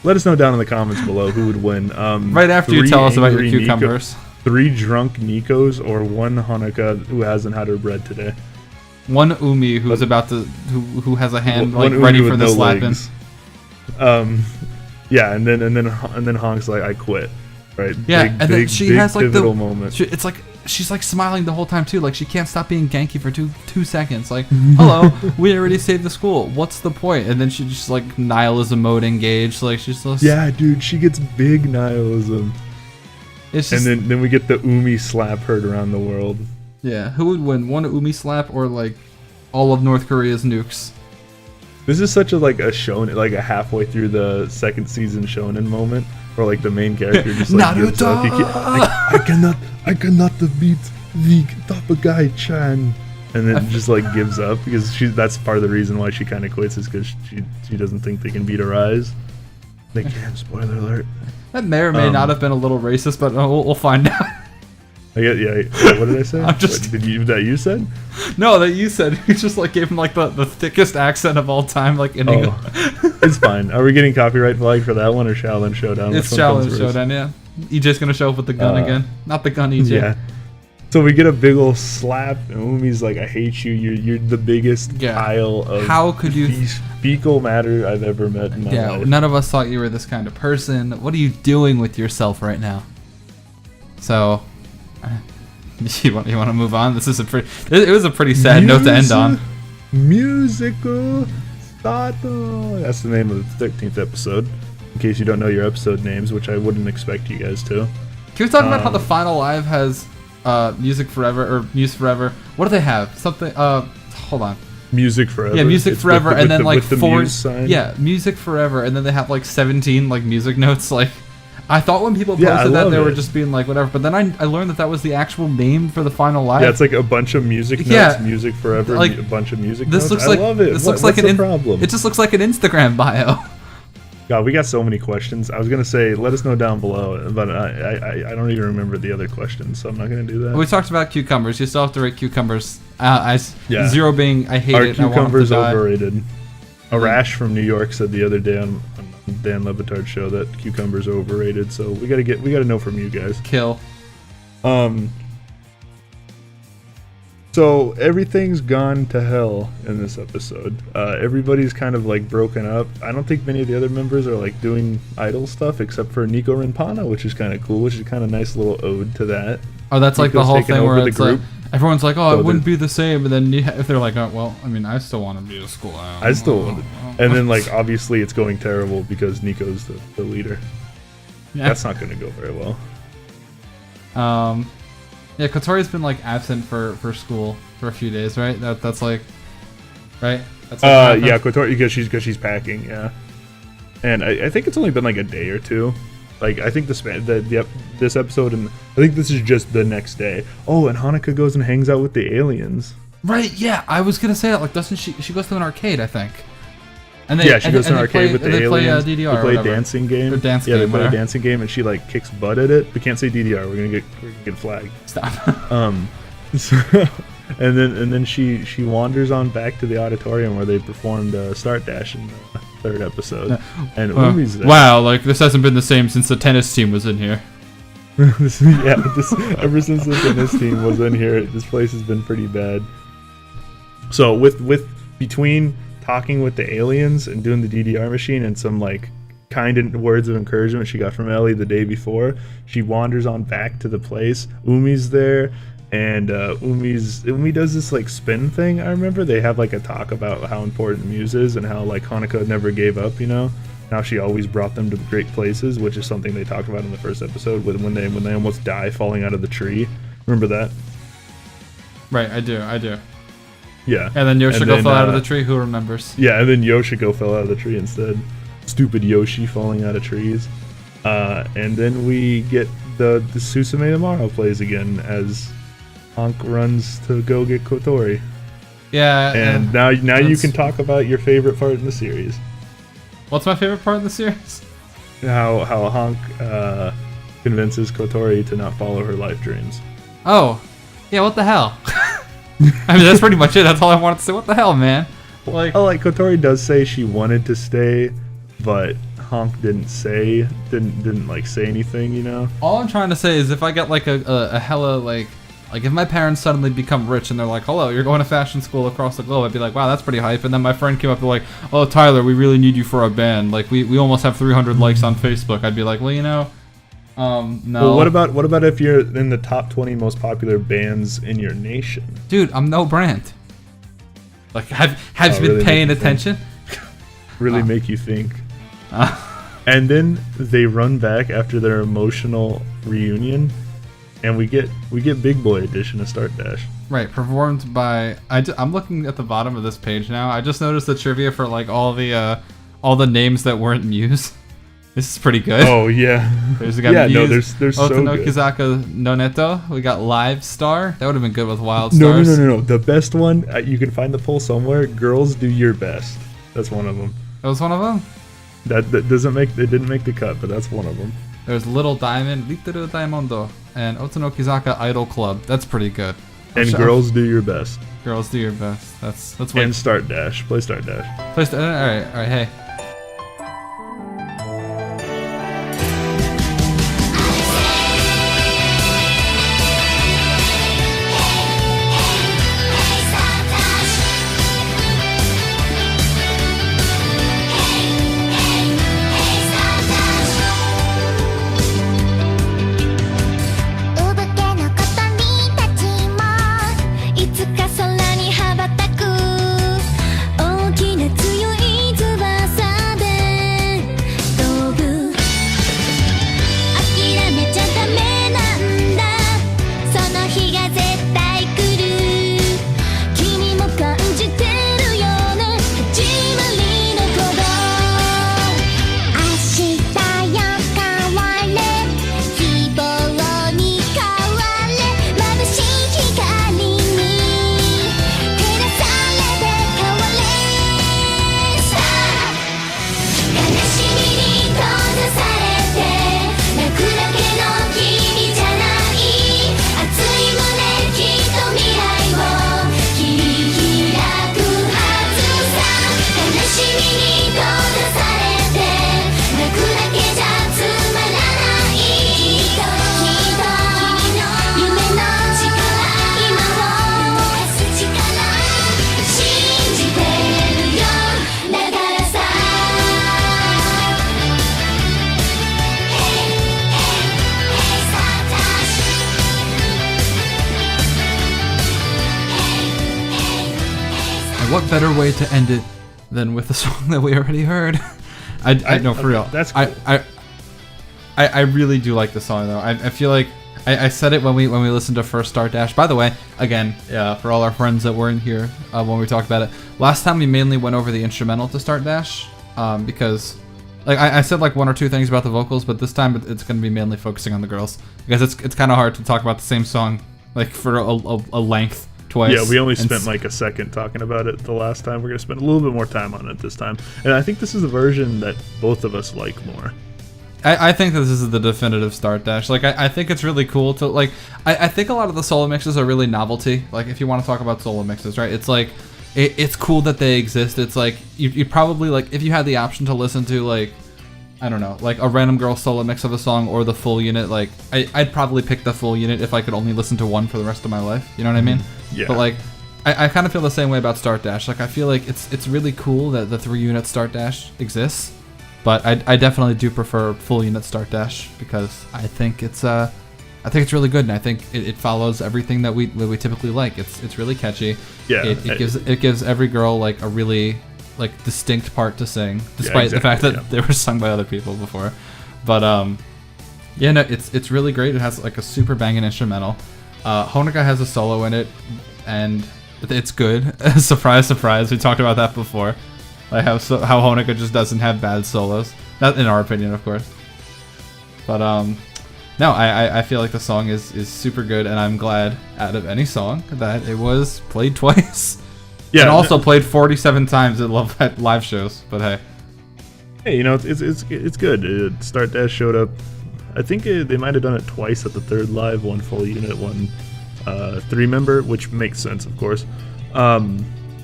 Let us know down in the comments below who would win. Right after you tell us about your cucumbers. 3 drunk Nikos or 1 Hanukkah who hasn't had her bread today. 1 Umi who's about to who has a hand like ready for the slapping. Yeah, and then Honk's like, I quit. Right. Yeah, and then she has like the moment. It's like she's like smiling the whole time too. Like she can't stop being Genki for two seconds. Like, hello, we already saved the school. What's the point? And then she just like nihilism mode engaged. Like she's just yeah, dude. She gets big nihilism. It's just, and then we get the Umi slap heard around the world. Yeah, who would win? 1 Umi slap or like all of North Korea's nukes? This is such a like a shonen, like a halfway through the 2nd season shonen moment, where like the main character just like gives up. I cannot defeat the Tapagai-chan, and then just like gives up because that's part of the reason why she kind of quits is because she doesn't think they can beat her eyes. They can. Spoiler alert. That may or may not have been a little racist, but we'll find out. Yeah. What did I say? That you said? No, that you said. You just like gave him like the thickest accent of all time, like in English. It's fine. Are we getting copyright flagged for that one or Shaolin Showdown? It's Shaolin Showdown, yeah. EJ's gonna show up with the gun again. Not the gun, EJ. Yeah. So we get a big ol' slap, and Umi's like, I hate you. You're the biggest pile of how could you fecal matter I've ever met in my life. None of us thought you were this kind of person. What are you doing with yourself right now? So you want to move on? This is it was a pretty sad note to end on. Musical Stato. That's the name of the 13th episode. In case you don't know your episode names, which I wouldn't expect you guys to. Can we talk about how the final live has Music Forever or Muse Forever? What do they have? Something. Hold on. Music Forever. Yeah, Music Forever, and then like 4. Yeah, Music Forever, and then they have like 17 like music notes. Like, I thought when people posted that they were just being like whatever, but then I learned that was the actual name for the final live. Yeah, it's like a bunch of music notes. Yeah, Music Forever, like a bunch of music notes. I love it. This looks like what's the problem? It just looks like an Instagram bio. God, we got so many questions. I was gonna say, let us know down below, but I don't even remember the other questions, so I'm not gonna do that. We talked about cucumbers. You still have to rate cucumbers. 0 being I hate Our it. Our cucumbers I want overrated. Arash from New York said the other day on Dan Levitard's show that cucumbers are overrated. So we gotta know from you guys. Kill. So everything's gone to hell in this episode. Everybody's kind of like broken up. I don't think many of the other members are like doing idol stuff except for Nico Rinpana, which is kind of cool, which is kind of nice little ode to that. Oh, that's like the whole thing where it's like, everyone's like, oh, it wouldn't be the same, and then if they're like, oh, well, I mean, I still want to be a school. I still want it. And then like obviously it's going terrible because Nico's the leader. Yeah. That's not going to go very well. Yeah, Kotori's been like absent for school for a few days, right? That's like, right? That's yeah, Kotori because she's packing, yeah. And I think it's only been like a day or two. Like I think this episode, and I think this is just the next day. Oh, and Hanukkah goes and hangs out with the aliens. Right? Yeah, I was gonna say that. Like, doesn't she goes to an arcade? I think. And she goes to an arcade with the aliens. They play a dancing game. They play a dancing game, and she like kicks butt at it. We can't say DDR. We're gonna get flagged. Stop. And then she wanders on back to the auditorium where they performed Start Dash in the 3rd episode. And Umi's there. Wow, like this hasn't been the same since the tennis team was in here. Ever since the tennis team was in here, this place has been pretty bad. So with between talking with the aliens and doing the DDR machine and some like kind words of encouragement she got from Ellie the day before. She wanders on back to the place. Umi's there, and Umi does this like spin thing. I remember they have like a talk about how important Muse is and how like Hanukkah never gave up, you know. How she always brought them to great places, which is something they talked about in the first episode when they almost die falling out of the tree. Remember that? Right, I do. Yeah. And then Yoshiko fell out of the tree. Who remembers? Yeah, and then Yoshiko fell out of the tree instead. Stupid Yoshi falling out of trees. And then we get the Susume Amaro plays again as Hank runs to go get Kotori. Yeah. And now you can talk about your favorite part in the series. What's my favorite part in the series? How Hank convinces Kotori to not follow her life dreams. Oh, yeah. What the hell? I mean, that's pretty much it. That's all I wanted to say. What the hell, man? Like Kotori does say she wanted to stay, but Hank didn't say anything, you know. All I'm trying to say is if I get like a hella like if my parents suddenly become rich and they're like, hello, you're going to fashion school across the globe, I'd be like, wow, that's pretty hype. And then my friend came up and like, oh, Tyler, we really need you for a band. Like we almost have 300 likes on Facebook. I'd be like, well, you know, no. Well, what about if you're in the top 20 most popular bands in your nation? Dude, I'm no brand. Like, have you been really paying attention? Really make you think. And then they run back after their emotional reunion, and we get Big Boy edition of Start Dash. Right, performed by I'm looking at the bottom of this page now. I just noticed the trivia for like all the names that weren't Muse. This is pretty good. Oh yeah. There's Muse, there's so good. Otonokizaka Noneto. We got Live Star. That would have been good with Wild Stars. No. The best one, you can find the poll somewhere. Girls Do Your Best. That's one of them. That was one of them. That didn't make the cut, but that's one of them. There's Little Diamond, Little Diamondo, and Otonokizaka Idol Club. That's pretty good. And Girls Do Your Best. Girls Do Your Best. That's way. And Start Dash. Play Start Dash. All right. Hey. 'Cause what better way to end it than with a song that we already heard? I know, for real. That's cool. I really do like the song though. I feel like I said it when we listened to First Start Dash. By the way, again, for all our friends that weren't here when we talked about it, last time we mainly went over the instrumental to Start Dash because like I said like one or two things about the vocals, but this time it's going to be mainly focusing on the girls because it's kind of hard to talk about the same song like for a length twice. Yeah, we only spent like a second talking about it the last time. We're going to spend a little bit more time on it this time. And I think this is the version that both of us like more. I think this is the definitive Start Dash. Like, I think it's really cool to, like, I think a lot of the solo mixes are really novelty. Like, if you want to talk about solo mixes, right? It's like, it's cool that they exist. It's like, you'd probably, like, if you had the option to listen to, like, I don't know, like a random girl solo mix of a song or the full unit, like, I'd probably pick the full unit if I could only listen to one for the rest of my life. You know what I mean? Yeah. But, like, I kind of feel the same way about Start Dash. Like, I feel like it's really cool that the 3-unit Start Dash exists. But I definitely do prefer full unit start dash because I think it's really good, and I think it follows everything that we typically like. It's really catchy. Yeah, it gives every girl like a really like distinct part to sing, despite the fact that they were sung by other people before. But yeah, no, it's really great. It has like a super banging instrumental. Honoka has a solo in it, and it's good. Surprise, surprise. We talked about that before. Like how Honoka just doesn't have bad solos. Not in our opinion, of course. But no, I feel like the song is super good, and I'm glad out of any song that it was played twice. Yeah, and also played 47 times at live shows. But hey, you know, it's good. Start Dash showed up. I think they might have done it twice at the third live, one full unit, one 3-member, which makes sense, of course.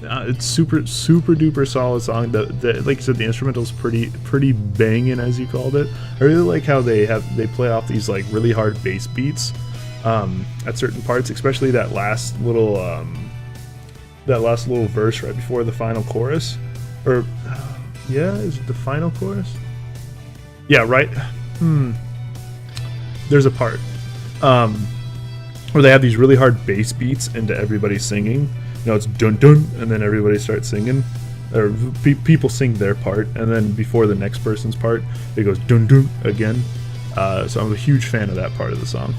It's super duper solid song. Like you said, the instrumental's pretty banging, as you called it. I really like how they play off these like really hard bass beats at certain parts, especially that last little verse right before the final chorus. Or is it the final chorus? Yeah, right. There's a part where they have these really hard bass beats into everybody singing. You know, it's dun dun, and then everybody starts singing, or people sing their part, and then before the next person's part, it goes dun dun again. So I'm a huge fan of that part of the song.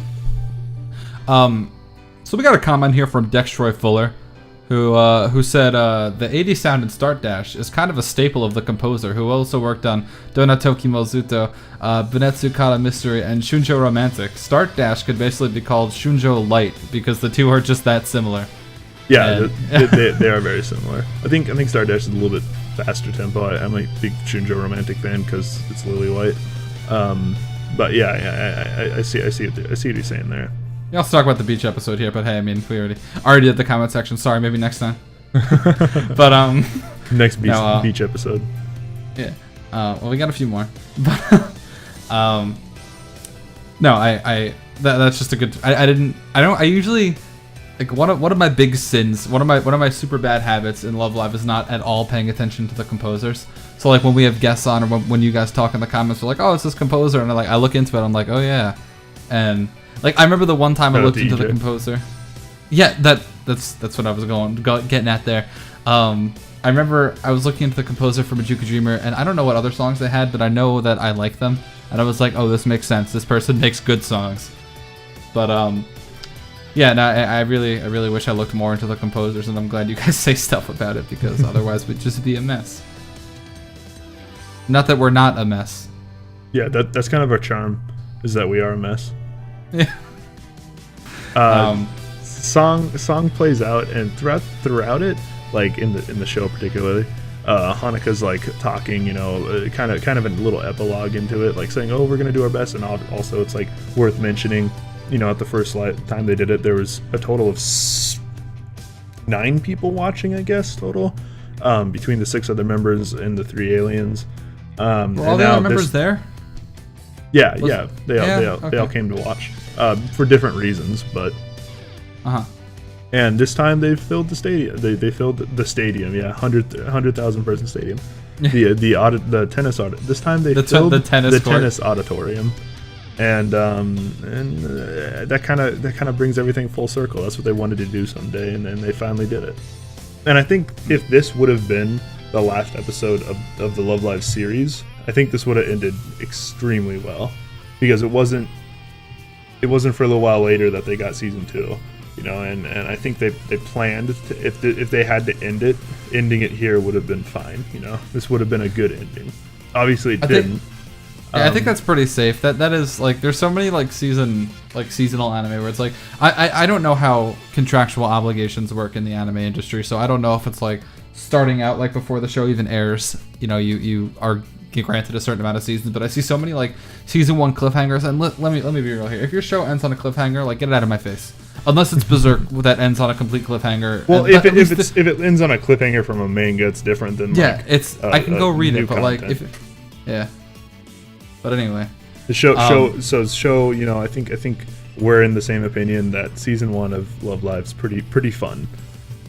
So we got a comment here from Dextroy Fuller, who said the 80 sound in Start Dash is kind of a staple of the composer, who also worked on Donatoki Mozuto, Bunetsu Kara Mystery, and Shunjo Romantic. Start Dash could basically be called Shunjo Light because the two are just that similar. Yeah, they are very similar. I think Start Dash is a little bit faster tempo. I'm a big Shunjo Romantic fan because it's Lily White. But yeah, I see what you're saying there. Yeah, let's talk about the beach episode here. But hey, I mean, we already did the comment section. Sorry, maybe next time. But next beach episode. Yeah. Well, we got a few more. But no, that's just a good. I usually. Like one of my big sins, one of my super bad habits in Love Live is not at all paying attention to the composers. So like when we have guests on, or when you guys talk in the comments, we're like, oh, it's this composer, and I look into it, I'm like, oh yeah, and like I remember the one time I looked into the composer. Yeah, that's what I was getting at there. I remember I was looking into the composer for Majuka Dreamer, and I don't know what other songs they had, but I know that I like them, and I was like, oh, this makes sense. This person makes good songs, but yeah, no, I really wish I looked more into the composers, and I'm glad you guys say stuff about it because otherwise we'd just be a mess. Not that we're not a mess. Yeah, that's kind of our charm, is that we are a mess. Yeah. Song plays out, and throughout it, like in the show particularly, Hanukkah's like talking, you know, kind of a little epilogue into it, like saying, oh, we're gonna do our best, and also it's like worth mentioning. You know, at the first time they did it, there was a total of 9 people watching, I guess, total, between the 6 other members and the 3 aliens. Were all the other members there? Yeah, they all came to watch for different reasons, but. And this time they filled the stadium. They filled the stadium. Yeah, 100,000 person stadium. The tennis this time they filled the tennis auditorium. And that kind of brings everything full circle. That's what they wanted to do someday, and they finally did it. And I think if this would have been the last episode of the Love Live series, I think this would have ended extremely well, because it wasn't for a little while later that they got season 2, you know. And I think they planned to, if they had to ending it here would have been fine. You know, this would have been a good ending. Obviously, it didn't. Yeah, I think that's pretty safe. That is like, there's so many seasonal anime where it's like I don't know how contractual obligations work in the anime industry, so I don't know if it's like starting out like before the show even airs, you know, you are granted a certain amount of seasons. But I see so many like season 1 cliffhangers, and let me be real here. If your show ends on a cliffhanger, like, get it out of my face. Unless it's Berserk that ends on a complete cliffhanger. Well, if it ends on a cliffhanger from a manga, it's different than I can go read it, but content. But anyway, the show. You know, I think we're in the same opinion that season 1 of Love Live's pretty fun,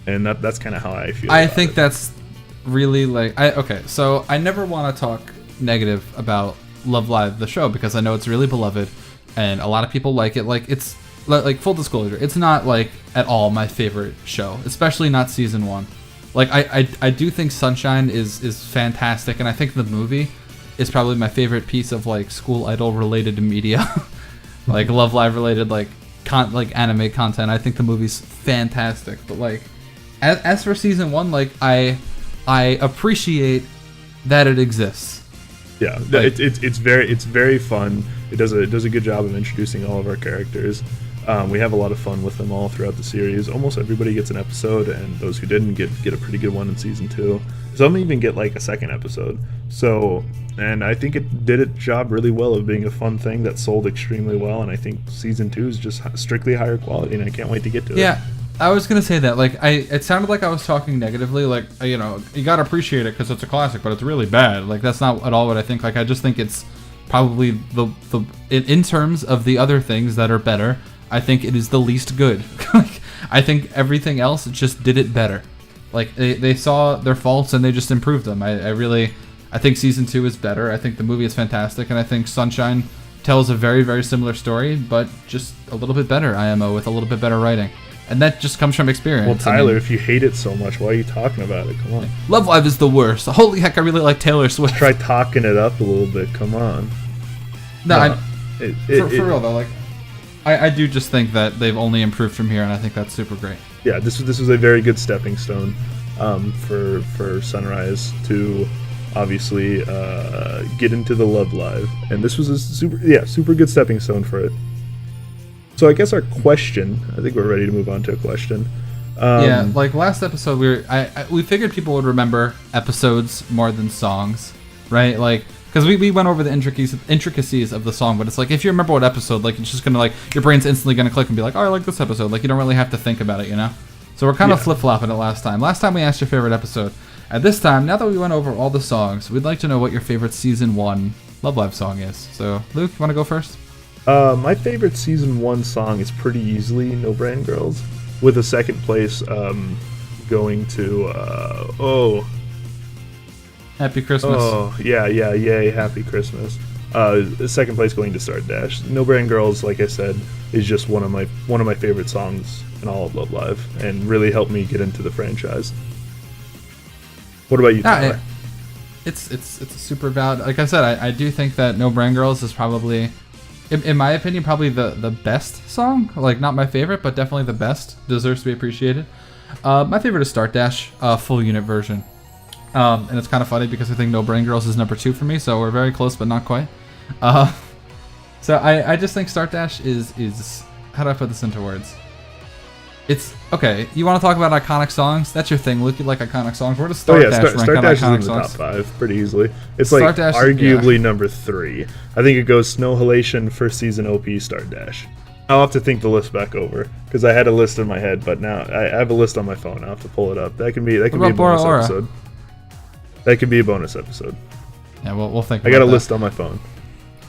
and that's kind of how I feel. I think that's really like so I never want to talk negative about Love Live, the show, because I know it's really beloved and a lot of people like it. Like, it's like, full disclosure, it's not like at all my favorite show, especially not season 1. Like, I do think Sunshine is fantastic, and I think the movie is probably my favorite piece of like school idol related media, like Love Live related like anime content. I think the movie's fantastic, but like as for season 1, like I appreciate that it exists. Yeah, like, it's very fun. It does a good job of introducing all of our characters. We have a lot of fun with them all throughout the series. Almost everybody gets an episode, and those who didn't get a pretty good one in season 2. Some even get like a second episode. So, and I think it did its job really well of being a fun thing that sold extremely well. And I think season 2 is just strictly higher quality, and I can't wait to get to it. Yeah, I was gonna say that. Like, it sounded like I was talking negatively. Like, you know, you gotta appreciate it because it's a classic, but it's really bad. Like, that's not at all what I think. Like, I just think it's probably the in terms of the other things that are better, I think it is the least good. Like, I think everything else just did it better. Like, they saw their faults and they just improved them. I think season 2 is better. I think the movie is fantastic, and I think Sunshine tells a very, very similar story, but just a little bit better IMO with a little bit better writing. And that just comes from experience. Well, Tyler, if you hate it so much, why are you talking about it? Come on. Love Live is the worst. Holy heck, I really like Taylor Swift. Try talking it up a little bit. Come on. No, for real though, like, I do just think that they've only improved from here, and I think that's super great. Yeah, this was a very good stepping stone for Sunrise to obviously get into the Love Live, and this was a super good stepping stone for it. So I guess our question, I think we're ready to move on to a question. Yeah, like last episode, we figured people would remember episodes more than songs, right? Like, because we went over the intricacies of the song, but it's like, if you remember what episode, like, it's just gonna, like, your brain's instantly gonna click and be like, oh, I like this episode. Like, you don't really have to think about it, you know? So we're kind of flip-flopping it last time. Last time we asked your favorite episode. At this time, now that we went over all the songs, we'd like to know what your favorite season 1 Love Live song is. So, Luke, you want to go first? My favorite season 1 song is pretty easily No Brand Girls, with a second place going to Happy Christmas. Oh, yeah, yay, Happy Christmas. Second place going to Start Dash. No Brand Girls, like I said, is just one of my favorite songs in all of Love Live, and really helped me get into the franchise. What about you, Tyler? It's a super valid. Like I said, I do think that No Brand Girls is probably, in my opinion, probably the best song. Like, not my favorite, but definitely the best. Deserves to be appreciated. My favorite is Start Dash, full unit version. And it's kind of funny because I think No Brain Girls is number 2 for me, so we're very close, but not quite. So I just think Start Dash is how do I put this into words? It's okay. You want to talk about iconic songs? That's your thing, Luke. You like iconic songs. Where does Start Dash rank Start on Dash iconic is in the songs? top 5 pretty easily. It's Start like Dash, arguably number 3. I think it goes Snow Halation, first season OP, Start Dash. I'll have to think the list back over because I had a list in my head, but now I have a list on my phone. I'll have to pull it up. That can be a bonus episode. That could be a bonus episode. Yeah, we'll think. I got a list on my phone.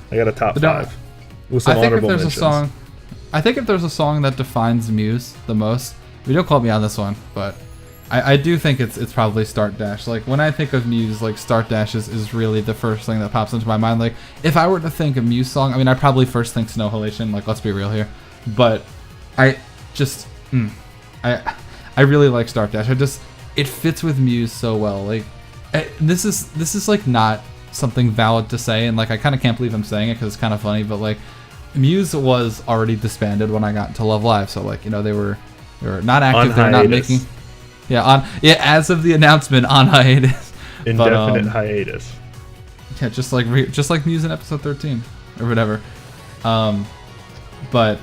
I got a top 5 with some honorable mentions. I think if there's a song that defines Muse the most, we don't call me on this one, but I do think it's probably Start Dash. Like, when I think of Muse, like, Start Dash is really the first thing that pops into my mind. Like, if I were to think of Muse song, I mean, I'd probably first think Snow Halation. Like, let's be real here. But I just I really like Start Dash. It fits with Muse so well. Like, this is like not something valid to say, and like I kind of can't believe I'm saying it because it's kind of funny, but like Muse was already disbanded when I got into Love Live, so like, you know, they were not active, they're not making as of the announcement, on hiatus. Indefinite hiatus. Yeah, just like Muse in episode 13 or whatever. But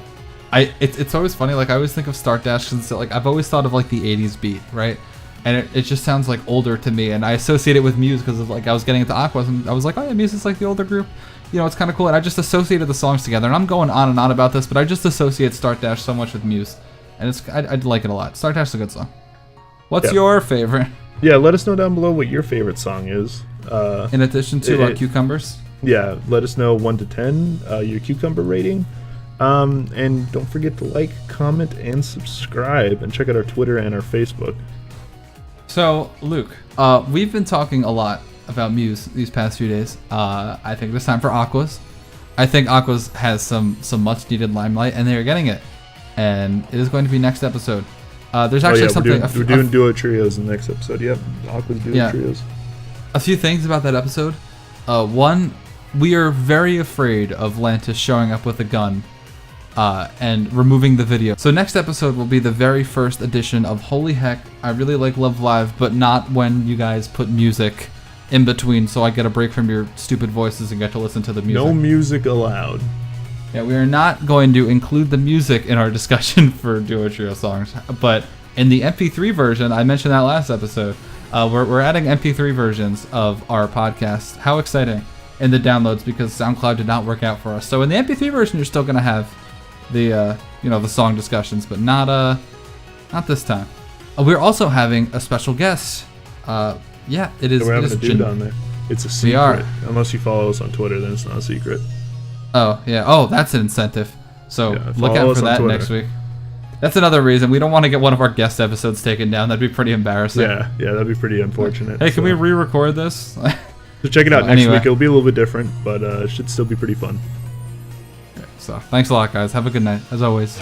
it's always funny. Like, I always think of Start Dash because like I've always thought of like the 80s beat, right? And it just sounds like older to me, and I associate it with Muse because of like I was getting into Aquas, and I was like, oh yeah, Muse is like the older group, you know, it's kind of cool, and I just associated the songs together. And I'm going on and on about this, but I just associate Start Dash so much with Muse, and I like it a lot. Start Dash is a good song. What's your favorite? Yeah, let us know down below what your favorite song is. In addition to cucumbers. Yeah, let us know 1 to 10 your cucumber rating. And don't forget to like, comment, and subscribe, and check out our Twitter and our Facebook. So, Luke, we've been talking a lot about Muse these past few days. I think it's time for Aquas. I think Aquas has some much needed limelight, and they are getting it. And it is going to be next episode. There's actually something. We're doing duo trios in the next episode. Yep, Aqua's duo trios. A few things about that episode. One, we are very afraid of Lantis showing up with a gun and removing the video. So next episode will be the very first edition of Holy Heck, I really like Love Live, but not when you guys put music in between, so I get a break from your stupid voices and get to listen to the music. No music allowed. Yeah, we are not going to include the music in our discussion for duo trio songs, but in the MP3 version, I mentioned that last episode, we're adding MP3 versions of our podcast. How exciting! In the downloads, because SoundCloud did not work out for us. So in the MP3 version, you're still gonna have the the song discussions, but not this time. We're also having a special guest. It is. We're having a dude on there. It's a secret. We are. Unless you follow us on Twitter, then it's not a secret. Oh yeah. Oh, that's an incentive. So look out for that next week. That's another reason we don't want to get one of our guest episodes taken down. That'd be pretty embarrassing. Yeah, that'd be pretty unfortunate. Hey, can we re-record this? So check it out next week. It'll be a little bit different, but it should still be pretty fun. So thanks a lot, guys. Have a good night, as always.